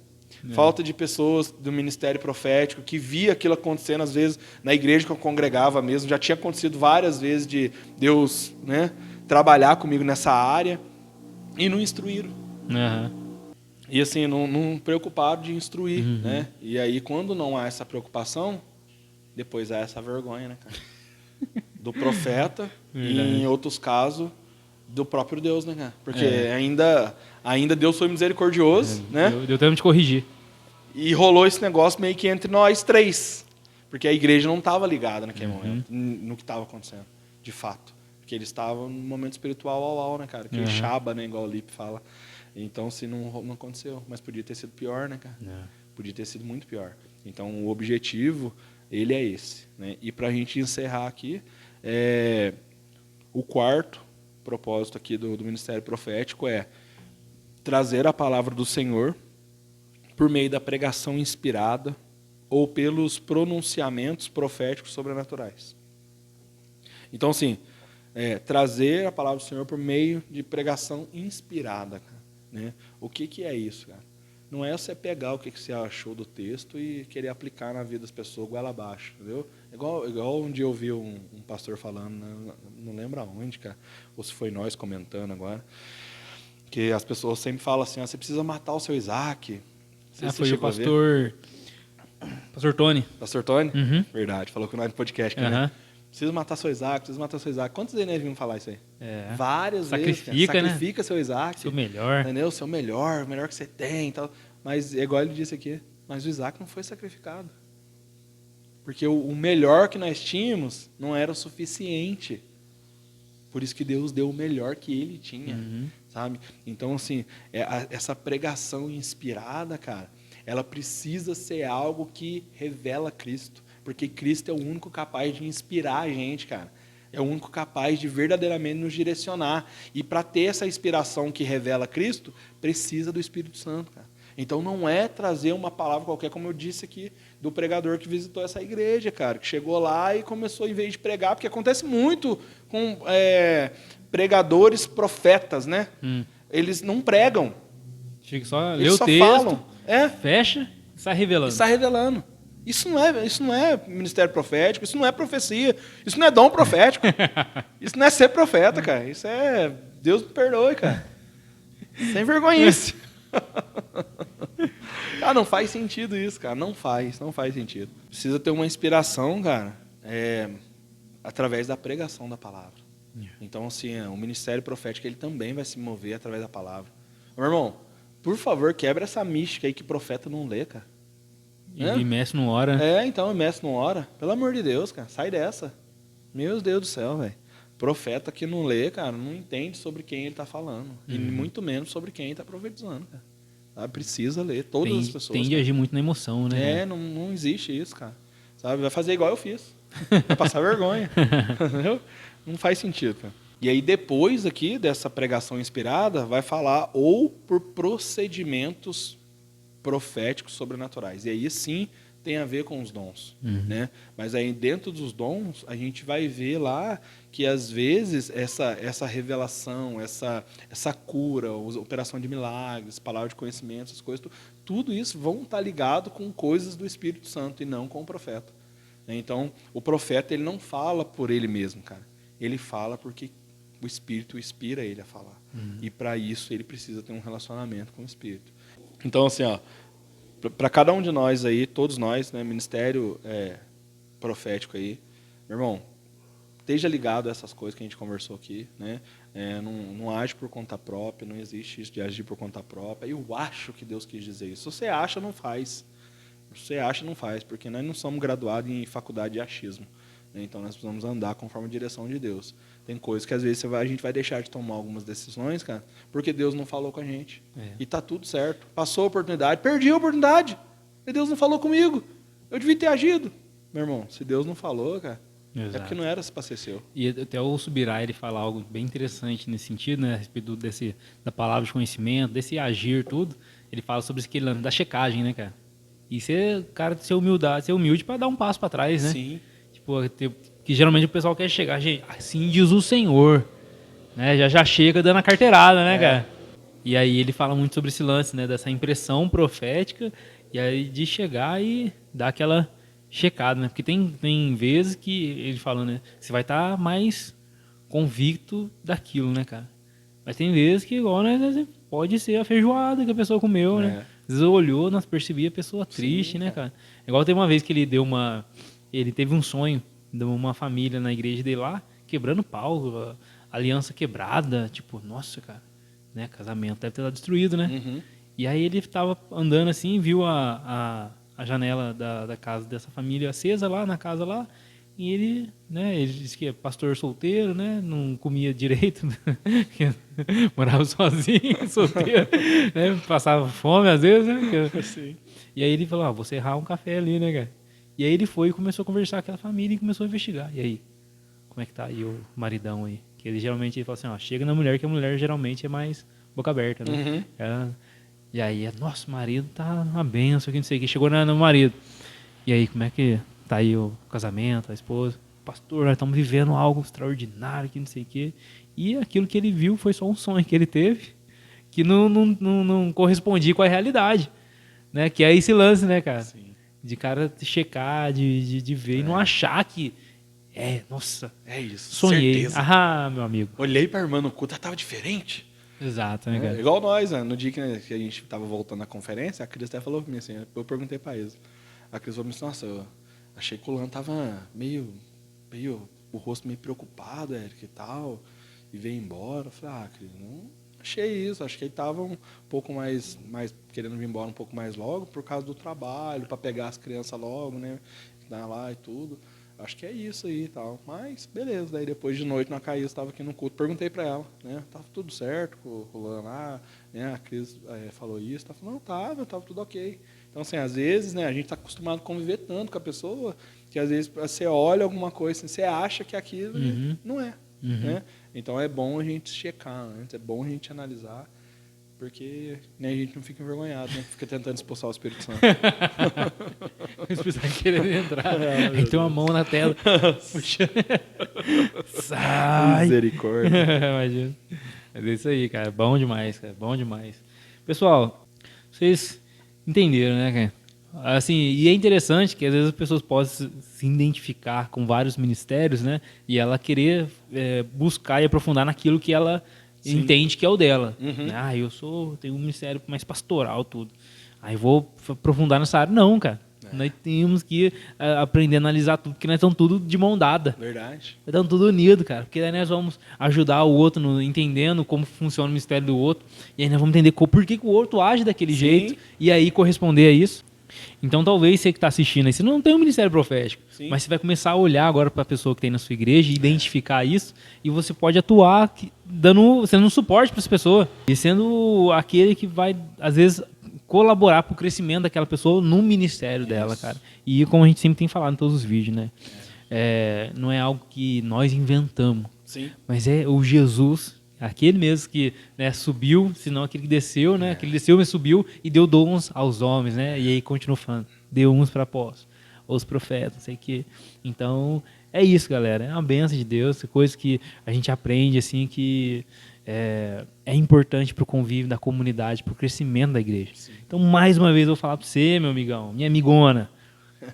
falta de pessoas do ministério profético que via aquilo acontecendo, às vezes, na igreja que eu congregava mesmo. Já tinha acontecido várias vezes de Deus, né, trabalhar comigo nessa área e não instruíram. E assim, não preocuparam de instruir, né? E aí, quando não há essa preocupação, depois há essa vergonha, né, cara? Do profeta e, em outros casos, Do próprio Deus, né, cara? Porque ainda Deus foi misericordioso, né? Deu tempo de corrigir. E rolou esse negócio meio que entre nós três. Porque a igreja não estava ligada naquele momento, no que estava acontecendo, de fato. Porque eles estavam no momento espiritual ao, né, cara? Que chaba, né, igual o Lipe fala. Então, assim, não aconteceu. Mas podia ter sido pior, né, cara? Podia ter sido muito pior. Então, o objetivo, ele é esse, né? E para a gente encerrar aqui, o quarto propósito aqui do Ministério Profético é trazer a palavra do Senhor por meio da pregação inspirada ou pelos pronunciamentos proféticos sobrenaturais. Então, assim, trazer a palavra do Senhor por meio de pregação inspirada. Cara, né? O que é isso, cara? Não é você pegar o que você achou do texto e querer aplicar na vida das pessoas goela abaixo, entendeu? Igual um dia eu ouvi um pastor falando, né? Não lembro aonde, cara, ou se foi nós comentando agora, que as pessoas sempre falam assim, você precisa matar o seu Isaac. Foi o pastor Tony. Pastor Tony? Verdade, falou com nós no podcast. Né? Precisa matar seu Isaac, precisa matar seu Isaac. Quantos vezes nós vimos falar isso aí? Várias vezes. Sacrifica seu Isaac. Seu melhor. Entendeu? Seu melhor, o melhor que você tem. Tal. Mas, igual ele disse aqui, mas o Isaac não foi sacrificado. Porque o melhor que nós tínhamos não era o suficiente. Por isso que Deus deu o melhor que ele tinha. Sabe? Então, assim, essa pregação inspirada, cara, ela precisa ser algo que revela Cristo. Porque Cristo é o único capaz de inspirar a gente, cara. É o único capaz de verdadeiramente nos direcionar. E para ter essa inspiração que revela Cristo, precisa do Espírito Santo, cara. Então não é trazer uma palavra qualquer, como eu disse aqui, do pregador que visitou essa igreja, cara. Que chegou lá e começou, em vez de pregar, porque acontece muito com pregadores profetas, né? Eles não pregam. Fica só Eles lê o só texto, falam. fecha e sai revelando. Está revelando. Isso não é ministério profético, isso não é profecia, isso não é dom profético. Isso não é ser profeta, cara. Isso é... Deus me perdoe, cara. Sem vergonhice. Cara, não faz sentido isso, cara. Não faz sentido. Precisa ter uma inspiração, cara, através da pregação da palavra. Então, assim, o ministério profético ele também vai se mover através da palavra. Meu irmão, por favor, quebra essa mística aí que profeta não lê, cara. E mestre não ora. Então, mestre não ora. Pelo amor de Deus, cara, sai dessa. Meu Deus do céu, velho. Profeta que não lê, cara, não entende sobre quem ele está falando. E muito menos sobre quem ele está profetizando, cara. Sabe? Precisa ler, todas as pessoas. Tende a agir muito na emoção, né? Não existe isso, cara. Sabe? Vai fazer igual eu fiz. Vai passar vergonha. Entendeu? Não faz sentido, cara. E aí, depois aqui dessa pregação inspirada, vai falar ou por procedimentos proféticos sobrenaturais. E aí, sim, tem a ver com os dons. Né? Mas aí, dentro dos dons, a gente vai ver lá que, às vezes, essa revelação, essa cura, operação de milagres, palavra de conhecimento, essas coisas, tudo isso vão estar ligado com coisas do Espírito Santo e não com o profeta. Então, o profeta ele não fala por ele mesmo, cara. Ele fala porque o Espírito inspira ele a falar. E para isso ele precisa ter um relacionamento com o Espírito. Então, assim, para cada um de nós aí, todos nós, né, ministério profético aí, meu irmão, esteja ligado a essas coisas que a gente conversou aqui, né? Não age por conta própria, não existe isso de agir por conta própria. Eu acho que Deus quis dizer isso. Se você acha, não faz. Se você acha, não faz, porque nós não somos graduados em faculdade de achismo. Então, nós precisamos andar conforme a direção de Deus. Tem coisas que, às vezes, a gente vai deixar de tomar algumas decisões, cara, porque Deus não falou com a gente. E tá tudo certo. Passou a oportunidade, perdi a oportunidade. E Deus não falou comigo. Eu devia ter agido. Meu irmão, se Deus não falou, cara, é porque não era para ser seu. E até o Subirá, ele fala algo bem interessante nesse sentido, né, a respeito da palavra de conhecimento, desse agir, tudo. Ele fala sobre esse lance da checagem, né, cara? E ser humilde para dar um passo para trás, né? Sim. Que geralmente o pessoal quer chegar, gente, assim diz o Senhor, né? Já chega dando a carteirada, né, cara? E aí ele fala muito sobre esse lance, né, dessa impressão profética, e aí de chegar e dar aquela checada, né? Porque tem vezes que ele fala, né, você vai estar mais convicto daquilo, né, cara? Mas tem vezes que, igual, né, pode ser a feijoada que a pessoa comeu, né? Às vezes olhou, nós percebia a pessoa triste, sim, né, cara? Igual teve uma vez que ele teve um sonho de uma família na igreja dele lá, quebrando pau, aliança quebrada, tipo, nossa, cara, né, casamento deve ter dado destruído, né? Uhum. E aí ele estava andando assim, viu a janela da casa dessa família acesa lá, na casa lá, e ele, né, ele disse que é pastor solteiro, né, não comia direito, morava sozinho, solteiro, né, passava fome às vezes, né? Sim. E aí ele falou, vou serrar um café ali, né, cara? E aí ele foi e começou a conversar com aquela família e começou a investigar. E aí, como é que tá aí o maridão aí? Que ele geralmente ele fala assim, chega na mulher, que a mulher geralmente é mais boca aberta, né? Uhum. E aí, nosso marido tá uma benção, que não sei o que. Chegou no marido. E aí, como é que tá aí o casamento, a esposa? Pastor, nós estamos vivendo algo extraordinário, que não sei o que. E aquilo que ele viu foi só um sonho que ele teve, que não correspondia com a realidade. Né? Que é esse lance, né, cara? Sim. De cara checar, de ver e não achar que... nossa, É isso. sonhei. Certeza. Meu amigo. Olhei pra irmã no culto, ela tava diferente. Exato, né, cara? Igual nós, né? No dia que a gente tava voltando na conferência, a Cris até falou pra mim assim, eu perguntei pra eles. A Cris falou assim, nossa, eu achei que o Lan tava meio, o rosto meio preocupado, Eric, e tal, e veio embora. Eu falei, Cris, não achei isso, acho que ele tava um pouco mais querendo vir embora um pouco mais logo, por causa do trabalho, pra pegar as crianças logo, né, lá e tudo. Acho que é isso aí e tal. Mas, beleza. Daí, depois de noite, na Caísa, estava aqui no culto. Perguntei para ela, né? Tava tudo certo com o Lan lá, né? A Cris falou isso. Ela falou, não, tava tudo ok. Então, assim, às vezes, né? A gente está acostumado a conviver tanto com a pessoa que, às vezes, você olha alguma coisa, assim, você acha que aquilo não é, né? Então, é bom a gente checar antes, é bom a gente analisar, porque né, a gente não fica envergonhado, né? Fica tentando expulsar o Espírito Santo. O Espírito Santo querendo entrar. Aí tem uma mão na tela. Puxa. Sai. Misericórdia. Imagina. Mas é isso aí, cara. Bom demais, cara. Bom demais. Pessoal, vocês entenderam, né, cara? Assim, e é interessante que às vezes as pessoas possam se identificar com vários ministérios, né? E ela querer buscar e aprofundar naquilo que ela entende que é o dela. Né? Eu tenho um ministério mais pastoral, tudo. Aí vou aprofundar nessa área. Não, cara. Nós temos que aprender a analisar tudo, porque nós estamos tudo de mão dada. Verdade. Nós estamos tudo unido, cara. Porque daí nós vamos ajudar o outro entendendo como funciona o ministério do outro. E aí nós vamos entender por que o outro age daquele jeito. E aí corresponder a isso. Então talvez você que está assistindo aí, você não tem um ministério profético, mas você vai começar a olhar agora para a pessoa que tem na sua igreja e identificar isso, e você pode atuar sendo um suporte para essa pessoa e sendo aquele que vai, às vezes, colaborar para o crescimento daquela pessoa no ministério dela, cara. E como a gente sempre tem falado em todos os vídeos, né? Não é algo que nós inventamos, mas é o Jesus, aquele mesmo que subiu, senão aquele que desceu, né? Aquele desceu, mas subiu e deu dons aos homens, né? E aí continua falando, deu uns para apóstolos, os profetas, não sei o quê. Então, é isso, galera. É uma bênção de Deus, coisa que a gente aprende, assim, que é importante para o convívio da comunidade, para o crescimento da igreja. Então, mais uma vez, eu vou falar para você, meu amigão, minha amigona.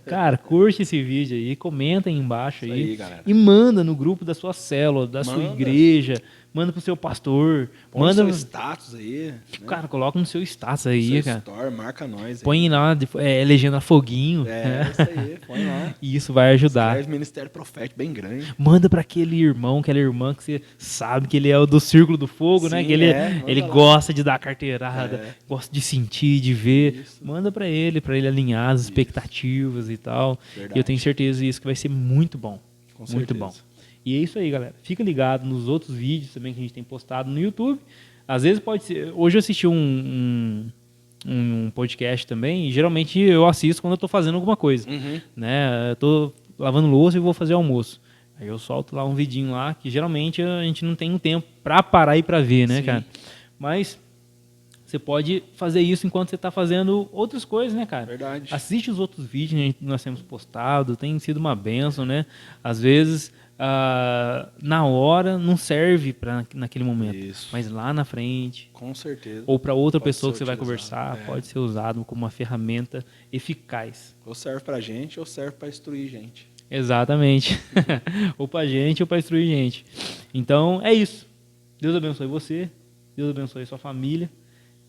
Cara, curte esse vídeo aí, comenta aí embaixo aí e manda no grupo da sua célula, da sua igreja, manda pro seu pastor, manda no seu status aí, né? Cara, coloca no seu status aí, cara. Store, marca nós aí. Põe lá, legenda foguinho. Isso aí, põe lá. E isso vai ajudar. Escreve ministério profético bem grande. Manda para aquele irmão, aquela irmã que você sabe que ele é o do Círculo do Fogo, né? Que ele gosta de dar carteirada, gosta de sentir, de ver. Isso. Manda para ele alinhar as expectativas e tal. Verdade. E eu tenho certeza isso que vai ser muito bom. Com certeza. Muito bom. E é isso aí, galera. Fica ligado nos outros vídeos também que a gente tem postado no YouTube. Às vezes pode ser... Hoje eu assisti um podcast também, e geralmente eu assisto quando eu estou fazendo alguma coisa. Né? Eu estou lavando louça e vou fazer almoço. Aí eu solto lá um vidinho lá, que geralmente a gente não tem um tempo para parar e para ver, né, cara? Mas você pode fazer isso enquanto você está fazendo outras coisas, né, cara? Verdade. Assiste os outros vídeos que nós temos postado, tem sido uma bênção, né? Às vezes... na hora não serve para naquele momento, mas lá na frente, com certeza, ou para outra pessoa que você vai conversar, pode ser usado como uma ferramenta eficaz. Ou serve para gente, ou serve para instruir gente. Exatamente. Ou para gente, ou para instruir gente. Então é isso. Deus abençoe você, Deus abençoe sua família.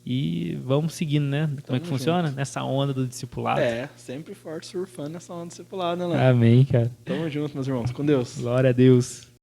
E vamos seguindo, né? Como é que funciona? Nessa onda do discipulado. Sempre forte surfando nessa onda do discipulado, né, Léo? Amém, cara. Tamo junto, meus irmãos. Com Deus. Glória a Deus.